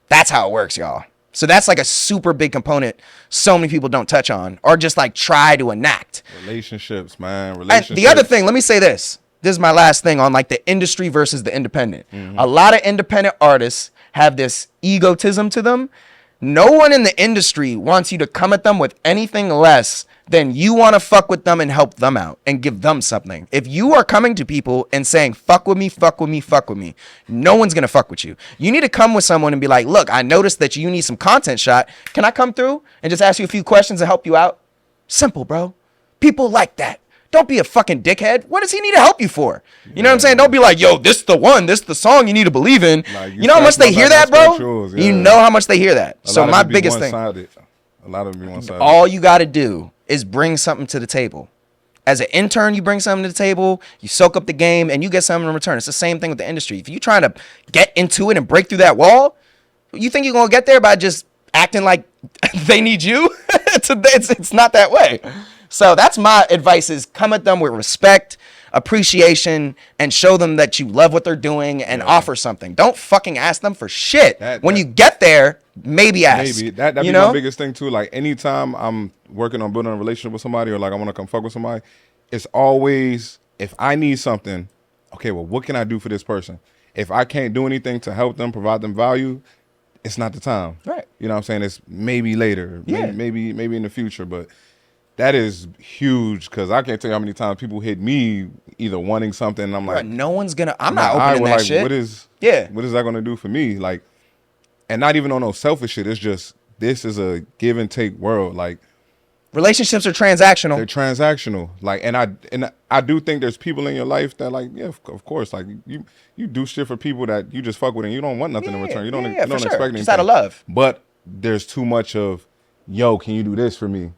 That's how it works, y'all. So that's like a super big component so many people don't touch on or just like try to enact. Relationships, man. And the other thing, let me say this. This is my last thing on like the industry versus the independent. Mm-hmm. A lot of independent artists have this egotism to them. No one in the industry wants you to come at them with anything less than you want to fuck with them and help them out and give them something. If you are coming to people and saying, fuck with me, fuck with me, fuck with me, no one's going to fuck with you. You need to come with someone and be like, look, I noticed that you need some content shot. Can I come through and just ask you a few questions and help you out? Simple, bro. People like that. Don't be a fucking dickhead. What does he need to help you for? You know what I'm saying? Don't be like, yo, this the one. This the song you need to believe in. You know how much they hear that, bro? You know how much they hear that. So my biggest thing. A A lot of them be one-sided. All you got to do is bring something to the table. As an intern, you bring something to the table, you soak up the game, and you get something in return. It's the same thing with the industry. If you're trying to get into it and break through that wall, you think you're going to get there by just acting like they need you? It's not that way. So that's my advice, is come at them with respect, appreciation, and show them that you love what they're doing and offer something. Don't fucking ask them for shit. When you get there, maybe ask. Maybe. That'd be my biggest thing too. Like anytime I'm working on building a relationship with somebody, or like I want to come fuck with somebody, it's always, if I need something, okay, well, what can I do for this person? If I can't do anything to help them, provide them value, it's not the time. Right. You know what I'm saying? It's maybe later. Yeah. Maybe in the future. But that is huge, because I can't tell you how many times people hit me either wanting something, and I'm like, no one's gonna. I'm not opening that shit. What is that gonna do for me? Like, and not even on no selfish shit. It's just, this is a give and take world. Like, relationships are transactional. they're transactional. Like, and I do think there's people in your life that, like, yeah, of course, like you do shit for people that you just fuck with, and you don't want nothing in return. You don't expect anything. Just out of love. But there's too much of, yo, can you do this for me?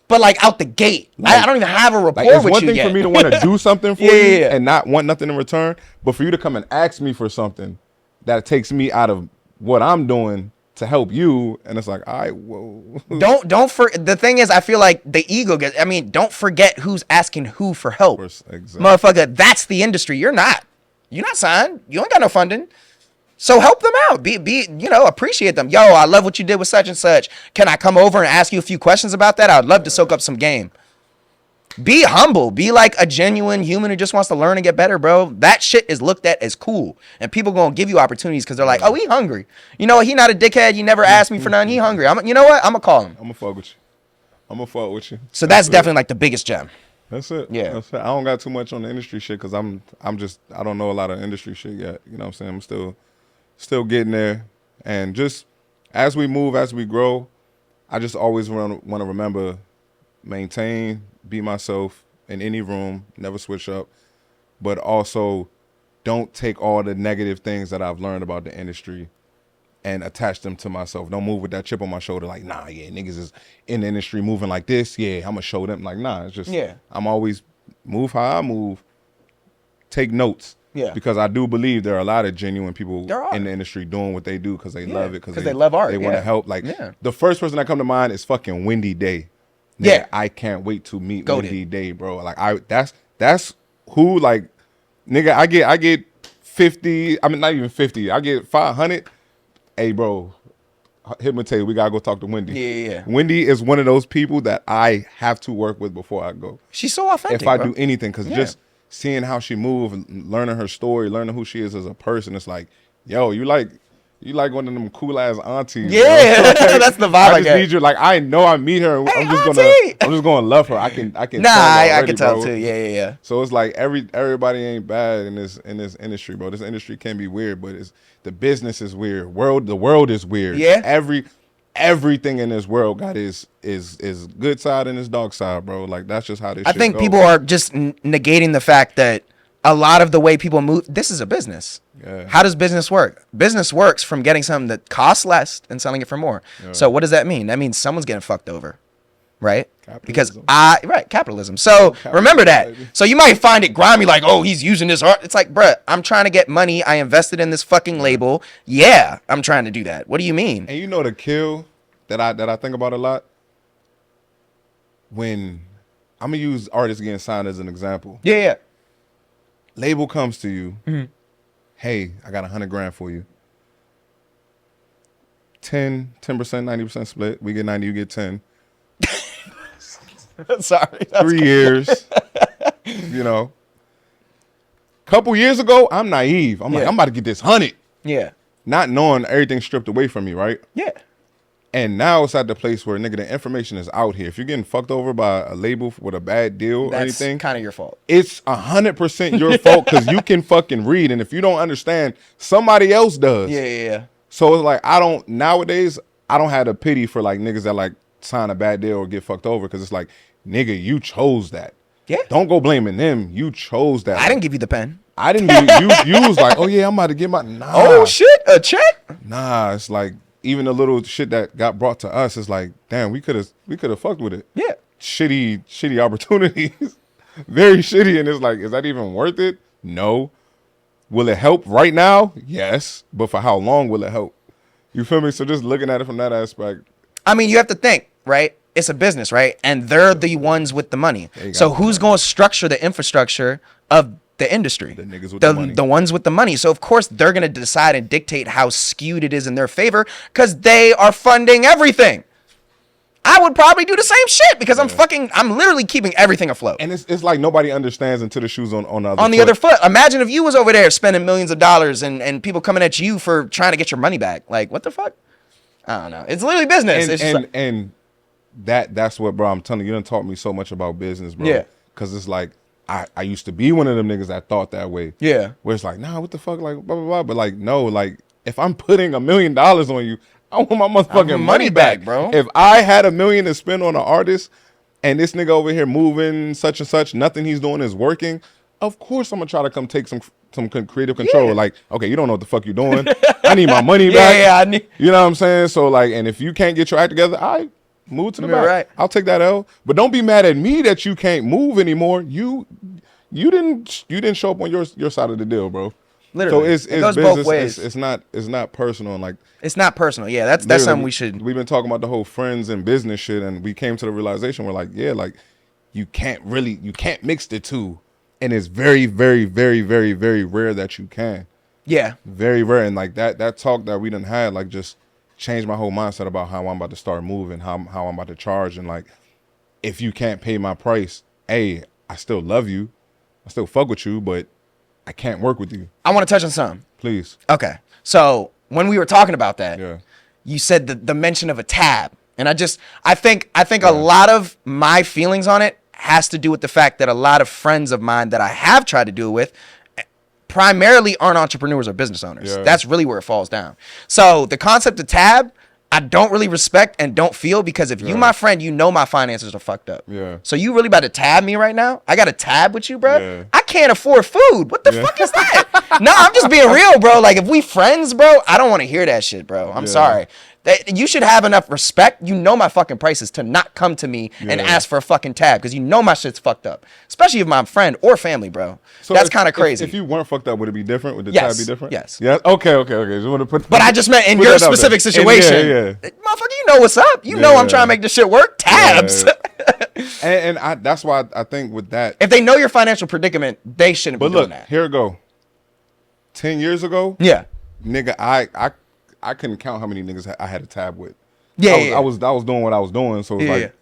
But like out the gate, I don't even have a rapport Like, it's with one you thing yet. for me to want to do something for you and not want nothing in return, but for you to come and ask me for something that takes me out of what I'm doing to help you, and it's like, all right, whoa. The thing is, I feel like the ego gets. I mean, don't forget who's asking who for help, Exactly. motherfucker. That's the industry. You're not signed. You ain't got no funding. So help them out. Appreciate them. Yo, I love what you did with such and such. Can I come over and ask you a few questions about that? I'd love to soak up some game. Be humble. Be like a genuine human who just wants to learn and get better, bro. That shit is looked at as cool. And people gonna give you opportunities because they're like, oh, he hungry. You know what? He not a dickhead. You never asked me for nothing. He hungry. You know what? I'm gonna call him. I'm gonna fuck with you. So that's definitely like the biggest gem. That's it. Yeah. That's it. I don't got too much on the industry shit, because I don't know a lot of industry shit yet. You know what I'm saying? I'm still getting there. And just as we move, as we grow, I just always want to remember, maintain, be myself in any room, never switch up, but also don't take all the negative things that I've learned about the industry and attach them to myself. Don't move with that chip on my shoulder like, nah, yeah, niggas is in the industry moving like this. Yeah, I'm going to show them. Like, nah, it's just, I'm always move how I move, take notes. Yeah. Because I do believe there are a lot of genuine people in the industry doing what they do because they love it. Because they love art. They want to help. Like, the first person that come to mind is fucking Wendy Day. Nigga, Yeah. I can't wait to meet Goated. Wendy Day, bro. Like, that's who, like, nigga, I get 50, I mean, not even 50, I get 500. Hey, bro, Hypnotate, we gotta go talk to Wendy. Yeah. Wendy is one of those people that I have to work with before I go. She's so authentic, If I bro. do anything, because just seeing how she move, learning her story, learning who she is as a person, it's like, yo, you like one of them cool ass aunties. Yeah, bro. that's the vibe I I just get. need you. Like, I know I meet her. And Hey, I'm auntie! just gonna love her. I can. Nah, tell I already, can tell bro. too. Yeah. So it's like everybody ain't bad in this industry, bro. This industry can be weird, but the business is weird. The world is weird. Yeah. Everything in this world got is good side and its dark side, bro. Like, that's just how this. I shit think goes. people are just negating the fact that a lot of the way people move, this is a business. Yeah. How does business work? Business works from getting something that costs less and selling it for more. Yeah. So what does that mean? That means someone's getting fucked over, right? Capitalism. Capitalism. So remember that. Baby. So you might find it grimy, like, oh, he's using this art. It's like, bruh, I'm trying to get money. I invested in this fucking label. Yeah, I'm trying to do that. What do you mean? And you know the kill that I think about a lot? When I'm gonna use artists getting signed as an example. Yeah. Label comes to you, Mm-hmm. hey, I got $100,000 for you. 10%, 90% split. We get 90, you get 10. Sorry. 3 years. You know. Couple years ago, I'm naive. I'm like, I'm about to get this 100. Yeah. Not knowing everything's stripped away from me, right? Yeah. And now it's at the place where, nigga, the information is out here. If you're getting fucked over by a label with a bad deal or That's anything, kind of your fault. it's 100% your fault, because you can fucking read. And if you don't understand, somebody else does. Yeah. So it's like, nowadays, I don't have the pity for like niggas that like sign a bad deal or get fucked over, because it's like, nigga, you chose that. Yeah. Don't go blaming them. You chose that. I didn't give you the pen. I didn't give you. You was like, oh yeah, I'm about to get my. Nah. Oh shit, a check? Nah, it's like, even the little shit that got brought to us is like, damn, we could have fucked with it. Yeah. Shitty opportunities. Very shitty. And it's like, is that even worth it? No. Will it help right now? Yes. But for how long will it help? You feel me? So just looking at it from that aspect. I mean, you have to think, right? It's a business, right? And they're the ones with the money. So who's going to structure the infrastructure of the industry? The niggas with the money. The ones with the money. So of course they're going to decide and dictate how skewed it is in their favor because they are funding everything. I would probably do the same shit because I'm literally keeping everything afloat. And it's like nobody understands until the shoe's on the other on the other foot. Imagine if you was over there spending millions of dollars and people coming at you for trying to get your money back. Like, what the fuck? I don't know. It's literally business. And that's what, bro, I'm telling you, done taught me so much about business, bro. Yeah. Because it's like, I used to be one of them niggas that thought that way. Yeah. Where it's like, nah, what the fuck? Like, blah, blah, blah. But like, no, like, if I'm putting $1 million on you, I want my motherfucking money back, bro. If I had $1 million to spend on an artist and this nigga over here moving such and such, nothing he's doing is working, of course I'm gonna try to come take some creative control. Yeah. Like, okay, you don't know what the fuck you're doing. I need my money back. Yeah, you know what I'm saying? So like, and if you can't get your act together, I move to the back. Right. I'll take that L. But don't be mad at me that you can't move anymore. You didn't show up on your side of the deal, bro. Literally. So it goes business. both ways. It's not personal. And like, it's not personal. Yeah, that's something we should. We've been talking about the whole friends and business shit, and we came to the realization we're like, yeah, like you can't mix the two, and it's very, very, very, very, very rare that you can. Yeah. Very rare, and like that talk that we done had, like just changed my whole mindset about how I'm about to start moving, how I'm about to charge, and like if you can't pay my price, I still love you, I still fuck with you, but I can't work with you. I want to touch on something. Please. Okay. So when we were talking about that, Yeah. you said the mention of a tab. And I think a lot of my feelings on it has to do with the fact that a lot of friends of mine that I have tried to do it with primarily aren't entrepreneurs or business owners. Yeah. That's really where it falls down. So the concept of tab, I don't really respect and don't feel because if you my friend, you know my finances are fucked up. Yeah. So you really about to tab me right now? I got a tab with you, bro? Yeah. I can't afford food. What the fuck is that? No, I'm just being real, bro. Like if we friends, bro, I don't want to hear that shit, bro. I'm sorry. You should have enough respect. You know my fucking prices to not come to me and ask for a fucking tab because you know my shit's fucked up. Especially if my friend or family, bro. So that's kind of crazy. If you weren't fucked up, would it be different? Would the tab be different? Yes. Yeah. Okay. Just want to put. But I just meant in your specific situation. Yeah. Motherfucker, you know what's up. You know I'm trying to make this shit work. Tabs. And that's why I think with that. If they know your financial predicament, they shouldn't be doing that. But look, here it go. 10 years ago. Yeah. Nigga, I couldn't count how many niggas I had a tab with. Yeah. I was doing what I was doing, so it's like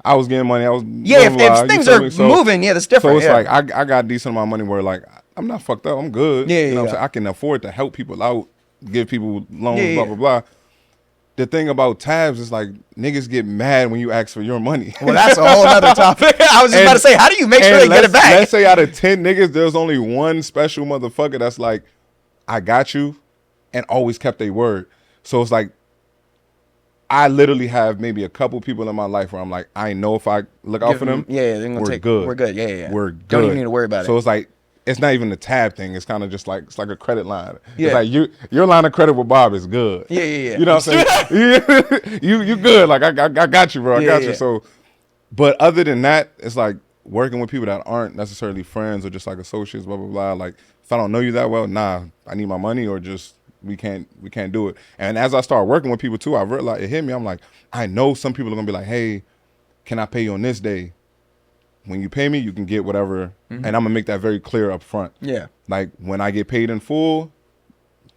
I was getting money. I was if things are moving, that's different. So it's like I got a decent amount of money where like I'm not fucked up. I'm good. You know what I'm saying? I can afford to help people out, give people loans, blah blah blah. The thing about tabs is like niggas get mad when you ask for your money. Well, that's a whole other topic. I was just about to say, how do you make sure they get it back? Let's say out of 10 niggas, there's only one special motherfucker that's like, I got you, and always kept their word. So it's like, I literally have maybe a couple people in my life where I'm like, I know if I look out for them, we're good. We're good. Yeah. We're good. Don't even need to worry about it. So it's like, it's not even a tab thing. It's kind of just like, it's like a credit line. It's like your line of credit with Bob is good. Yeah. You know what I'm saying? you good. Like I got you, bro. I got you. So, but other than that, it's like working with people that aren't necessarily friends or just like associates, blah, blah, blah. Like if I don't know you that well, nah, I need my money or just, we can't do it. And as I start working with people too, I realized it hit me. I'm like, I know some people are gonna be like, hey, can I pay you on this day? When you pay me, you can get whatever. And I'm gonna make that very clear up front. Yeah. Like when I get paid in full,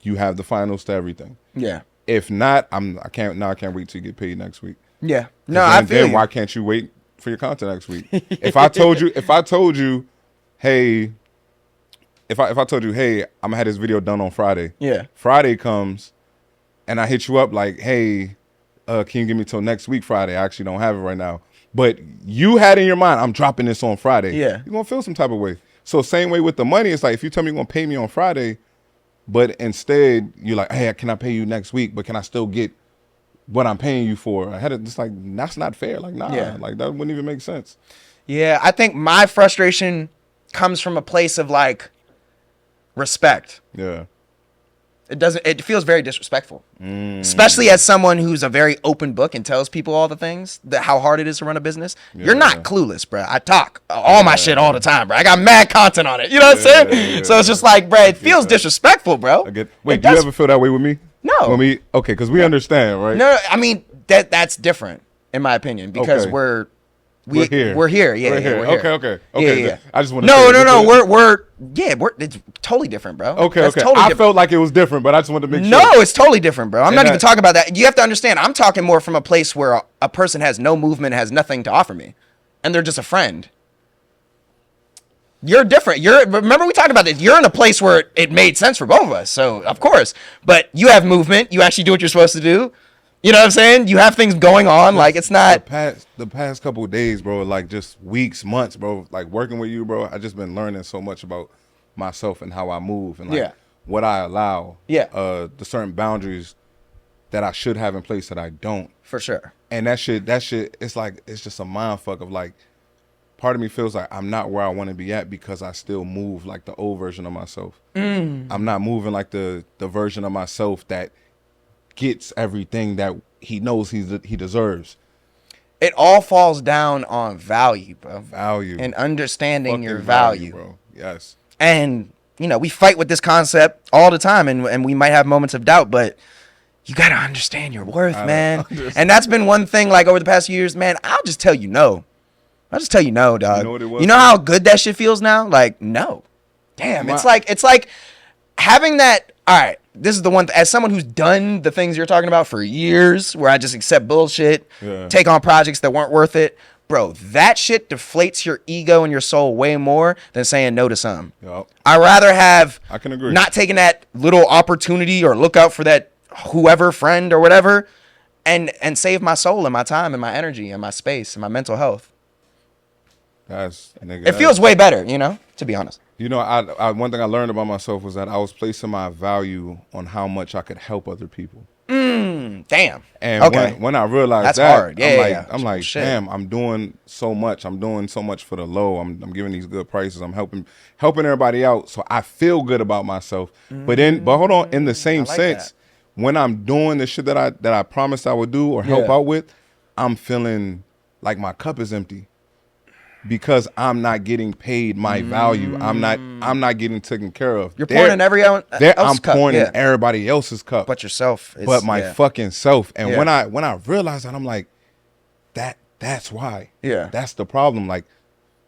you have the finals to everything. Yeah. If not, I can't wait till you get paid next week. Yeah. No, I feel why can't you wait for your content next week? If I told you, hey, if I told you, hey, I'm gonna have this video done on Friday. Yeah. Friday comes, and I hit you up like, hey, can you give me till next week Friday? I actually don't have it right now. But you had in your mind, I'm dropping this on Friday. Yeah. You're gonna feel some type of way. So same way with the money, it's like if you tell me you're gonna pay me on Friday, but instead you're like, hey, can I pay you next week? But can I still get what I'm paying you for? I had it just like, that's not fair. Like, nah, like that wouldn't even make sense. Yeah, I think my frustration comes from a place of like respect. Yeah. It feels very disrespectful, especially as someone who's a very open book and tells people all the things that how hard it is to run a business. You're not clueless, bro. I talk all my shit all the time, bro. I got mad content on it. You know what I'm saying? So it's just like, bro, it feels disrespectful, bro. Wait, do you ever feel that way with me? No. Okay, because we understand, right? No, I mean that's different in my opinion because we're here. We're here. Yeah, we're here. We're here. Okay. Yeah. I just want to No. We're it's totally different, bro. Okay. Totally I felt like it was different, but I just wanted to make sure. No, it's totally different, bro. I'm not even talking about that. You have to understand. I'm talking more from a place where a person has no movement, has nothing to offer me, and they're just a friend. You're different. Remember we talked about this. You're in a place where it made sense for both of us, so of course. But you have movement. You actually do what you're supposed to do. You know what I'm saying? You have things going on. Like it's not the past couple of days, bro. Like just weeks, months, bro. Like working with you, bro. I just been learning so much about myself and how I move and like what I allow. The certain boundaries that I should have in place that I don't. For sure. And that shit. It's like it's just a mind fuck of like. Part of me feels like I'm not where I want to be at because I still move like the old version of myself. I'm not moving like the version of myself that gets everything that he knows he deserves. It all falls down on value, bro. Value. And understanding Fucking your value. bro. Yes. And, we fight with this concept all the time and we might have moments of doubt, but you got to understand your worth, man. And that's been one thing like over the past years, man, I'll just tell you no. I'll just tell you no, dog. You know what it was? You know how good that shit feels now? Like, no. Damn, it's like having that, all right, this is the one, as someone who's done the things you're talking about for years, where I just accept bullshit, take on projects that weren't worth it, bro, that shit deflates your ego and your soul way more than saying no to something. Yep. I'd rather have I can agree. not taking that little opportunity or look out for that whoever friend or whatever and save my soul and my time and my energy and my space and my mental health. It feels way better, to be honest. I one thing I learned about myself was that I was placing my value on how much I could help other people. Damn. And when I realized that's that, hard. I'm like, damn, I'm doing so much. I'm doing so much for the low. I'm giving these good prices. I'm helping everybody out. So I feel good about myself. But hold on, in the same sense, when I'm doing the shit that I promised I would do or help out with, I'm feeling like my cup is empty. Because I'm not getting paid my value. I'm not getting taken care of. You're pouring in everyone else's cup. I'm pouring in everybody else's cup. But yourself. But my fucking self. And when I realized that, I'm like, that's why. Yeah. That's the problem. Like,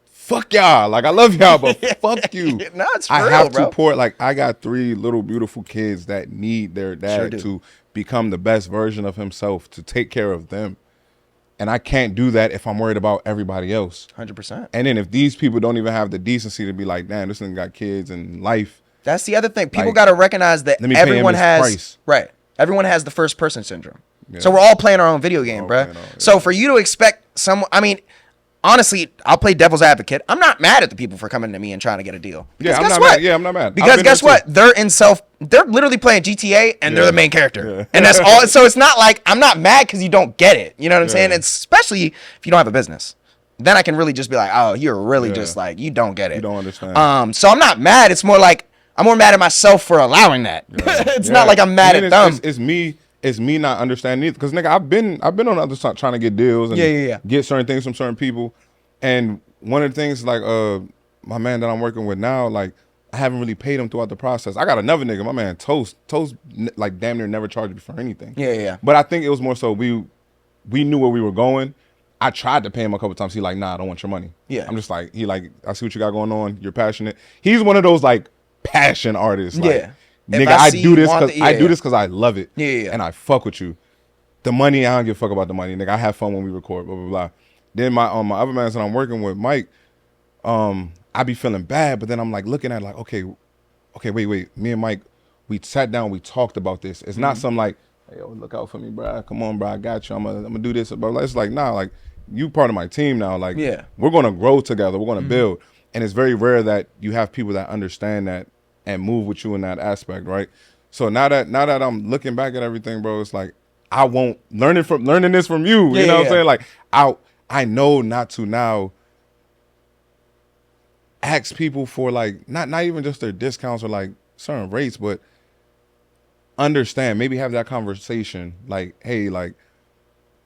fuck y'all. Like, I love y'all, but fuck you. No, it's for I real, have bro. to pour. Like, I got 3 little beautiful kids that need their dad to become the best version of himself, to take care of them. And I can't do that if I'm worried about everybody else. 100%. And then if these people don't even have the decency to be like, damn, this nigga got kids and life. That's the other thing. People got to recognize that everyone has price. Right. Everyone has the first person syndrome. Yeah. So we're all playing our own video game, bro. So for you to expect someone, I mean, honestly, I'll play devil's advocate. I'm not mad at the people for coming to me and trying to get a deal. Yeah, I'm not mad. Yeah, I'm not mad. Because guess what? They're literally playing GTA and they're the main character. Yeah. And that's all. So it's not like I'm not mad because you don't get it. You know what I'm saying? It's especially if you don't have a business. Then I can really just be like, oh, you're really just like, you don't get it. You don't understand. So I'm not mad. It's more like, I'm more mad at myself for allowing that. It's not like I'm mad at them. It's me not understanding either. Because nigga, I've been on the other side trying to get deals and get certain things from certain people. And one of the things, like, my man that I'm working with now, like, I haven't really paid him throughout the process. I got another nigga, my man, Toast, like, damn near never charged me for anything. Yeah. But I think it was more so we knew where we were going. I tried to pay him a couple times. He like, nah, I don't want your money. Yeah. I'm just like, I see what you got going on. You're passionate. He's one of those, like, passion artists. Like, nigga, I do this because I love it. Yeah. And I fuck with you. The money, I don't give a fuck about the money. Nigga, I have fun when we record, blah, blah, blah. Then my other man that I'm working with, Mike, I be feeling bad, but then I'm like looking at like, okay, wait. Me and Mike, we sat down, we talked about this. It's not something like, hey, yo, look out for me, bro. Come on, bro, I got you. I'm gonna do this. But it's like, nah, like you part of my team now. Like, we're gonna grow together. We're gonna build. And it's very rare that you have people that understand that and move with you in that aspect, right? So now that I'm looking back at everything, bro, it's like I won't learning this from you. You know what I'm saying? Like I know not to now ask people for like not even just their discounts or like certain rates, but understand, maybe have that conversation. Like, hey, like,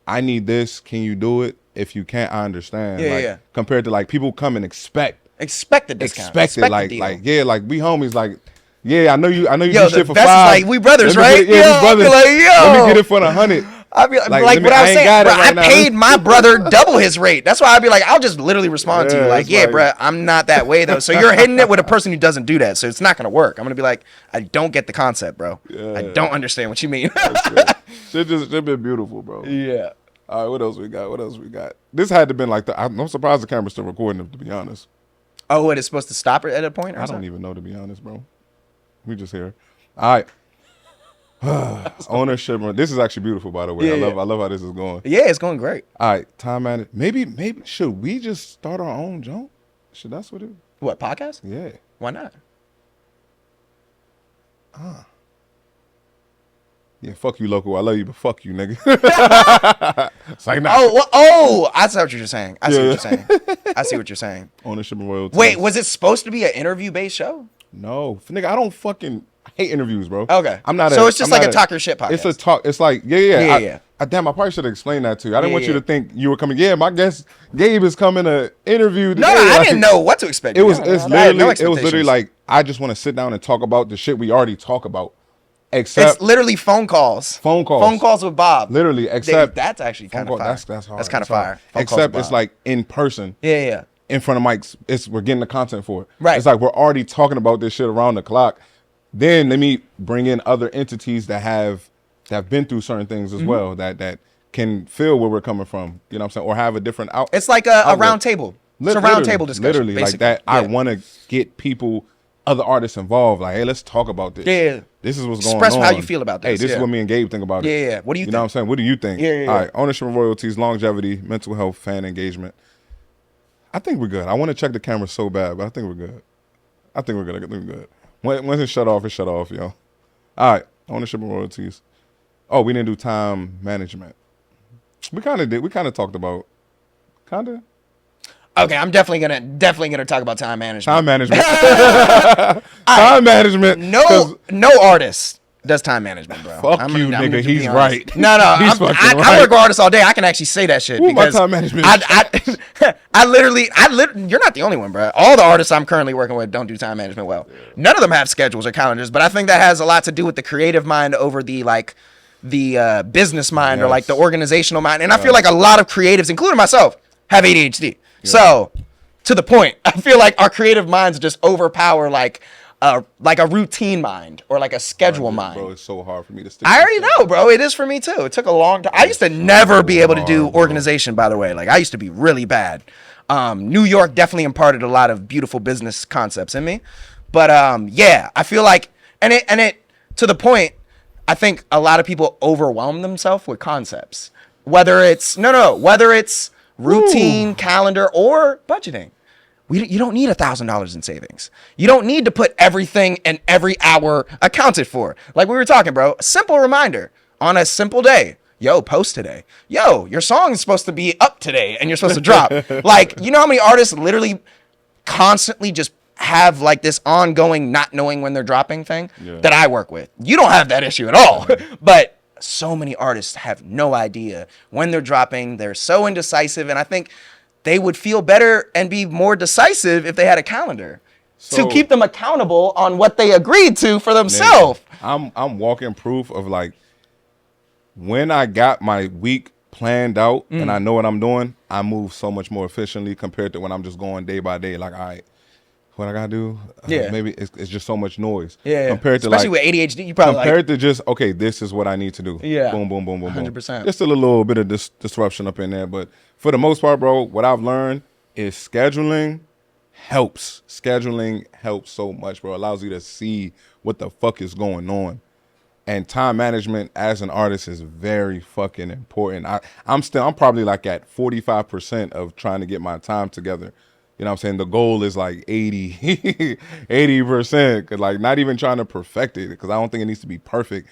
I need this. Can you do it? If you can't, I understand. Yeah, like, yeah. Compared to like people come and expect the discount. it. The Like, deal. like, yeah, like we homies. Like, yeah, I know you Yo, do the shit for best is $5. like, we brothers, Let me right? get it- yeah, Yo, we I brothers. be like, yo. Let me get it for 100. I'd be like Like, what I was ain't saying, got it bro, right I now. paid my brother double his rate. That's why I'd be like, I'll just literally respond to you Yeah, like, it's yeah, like- bro, I'm not that way though. So you're hitting it with a person who doesn't do that. So it's not gonna work. I'm gonna be like, I don't get the concept, bro. I don't understand what you mean. Shit been beautiful, bro. Yeah. All right, what else we got? This had to been like I'm surprised the camera's still recording, to be honest. Oh, it is supposed to stop it at a point? Or I something? don't even know, to be honest, bro. We just here. All right. Ownership. This is actually beautiful, by the way. Yeah, I love how this is going. Yeah, it's going great. All right, time management. Maybe should we just start our own junk? Should that's what it? What, podcast? Yeah. Why not? Yeah, fuck you, local. I love you, but fuck you, nigga. It's like, nah. I see what you're saying. I see what you're saying. Ownership and royalties. Wait, was it supposed to be an interview-based show? No, nigga, I hate interviews, bro. Okay. I'm not. So it's just I'm like not a talk your shit podcast. It's a talk. It's like yeah. Damn, I probably should have explained that to you. I didn't want you to think you were coming. Yeah, my guest Gabe is coming to interview today. No, I Like, didn't know what to expect. It was I had literally no it was literally expectations. like I just want to sit down and talk about the shit we already talk about. Except It's literally phone calls. Phone calls. Phone calls with Bob. literally, Dude, except that's actually kind of fire. That's hard. That's kind of hard. fire. Phone calls Except with it's Bob. like in person. Yeah. In front of mics, we're getting the content for it. Right. It's like we're already talking about this shit around the clock. Then let me bring in other entities that have been through certain things Mm-hmm. as well that can feel where we're coming from. You know what I'm saying? Or have a different out. It's like a round table. It's a round table discussion. Literally, basically. like that. I Yeah. want to get people, other artists involved. Like, hey, let's talk about this. Yeah. This is what's going Express on. how you feel about Hey, this, this is yeah. what me and Gabe think about it. Yeah. What do you You know what I'm think? saying? What do you think? Yeah. All right. Ownership and royalties, longevity, mental health, fan engagement. I think we're good. I want to check the camera so bad, but I think we're good. I think we're good. Once it's shut off, yo. All right. Ownership and royalties. Oh, we didn't do time management. We kind of did. We kind of talked about. Kind of. Okay, I'm definitely gonna talk about time management. Time management. Time management. 'cause No artist does time management, bro. Fuck you, nigga. gonna be He's honest. right. No, He's I fucking work right. with artists all day. I can actually say that shit Ooh, my because time management. I literally, you're not the only one, bro. All the artists I'm currently working with don't do time management well. None of them have schedules or calendars, but I think that has a lot to do with the creative mind over the business mind or like the Yes. organizational mind. And I feel like a lot of creatives, including myself, have ADHD. So to the point, I feel like our creative minds just overpower like a routine mind or like a schedule mind. Bro, it's so hard for me to stick. I already know, bro. It is for me too. It took a long time. I used to never be able to do organization, by the way. Like I used to be really bad. New York definitely imparted a lot of beautiful business concepts in me. But yeah, I feel like and it to the point, I think a lot of people overwhelm themselves with concepts. Whether it's routine, calendar, or budgeting. You don't need $1,000 in savings. You don't need to put everything and every hour accounted for. Like we were talking, bro. A simple reminder on a simple day. Yo, post today. Yo, your song is supposed to be up today and you're supposed to drop. Like, you know how many artists literally constantly just have like this ongoing not knowing when they're dropping thing that I work with? You don't have that issue at all. But so many artists have no idea when they're dropping. They're so indecisive. And I think they would feel better and be more decisive if they had a calendar to keep them accountable on what they agreed to for themselves. I'm walking proof of like when I got my week planned out and I know what I'm doing, I move so much more efficiently compared to when I'm just going day by day. Like, all right, what I gotta do? Maybe it's just so much noise. Yeah. Compared to especially like with ADHD, you probably compared to just okay, this is what I need to do. Yeah. Boom, boom, boom, boom, boom. 100%. Just a little bit of disruption up in there, but for the most part, bro, what I've learned is scheduling helps. Scheduling helps so much, bro. It allows you to see what the fuck is going on. And time management as an artist is very fucking important. I'm probably like at 45% of trying to get my time together. You know what I'm saying? The goal is like 80%. Cause like not even trying to perfect it. Cause I don't think it needs to be perfect.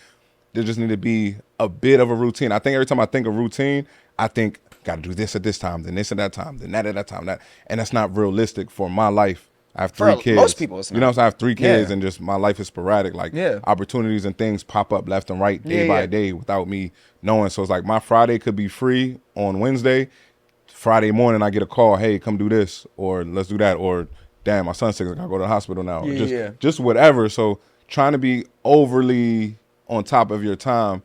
There just need to be a bit of a routine. I think every time I think of routine, I think gotta do this at this time, then this at that time, then that at that time, and that's not realistic for my life I have For 3 kids. most people, it's You know what I'm saying? I have 3 kids Yeah. and just my life is sporadic. Like Yeah. opportunities and things pop up left and right day Yeah, by yeah. day without me knowing. So it's like my Friday could be free on Wednesday. Friday morning I get a call, hey, come do this or let's do that, or damn, my son's sick, I gotta go to the hospital now. Yeah, just yeah. just whatever. So trying to be overly on top of your time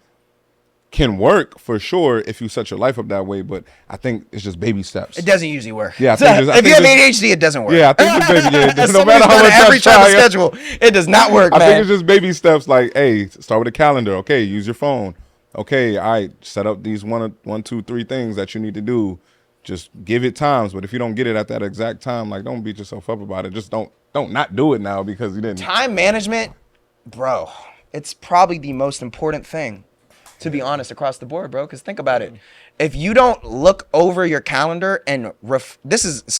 can work for sure if you set your life up that way, but I think it's just baby steps. It doesn't usually work. Yeah, I think just- I if you think have just- ADHD, it doesn't work. Yeah, I think just baby. Yeah, no Somebody's matter how got much every I type of try, schedule, it does not work, I man. think it's just baby steps. Like, hey, start with a calendar. Okay, use your phone. Okay, all right, set up these 1, 2, 3 things that you need to do. Just give it times. But if you don't get it at that exact time, like, don't beat yourself up about it. Just don't not do it now because you didn't. Time management, bro, it's probably the most important thing, to be honest, across the board, bro. Because think about it. If you don't look over your calendar and this is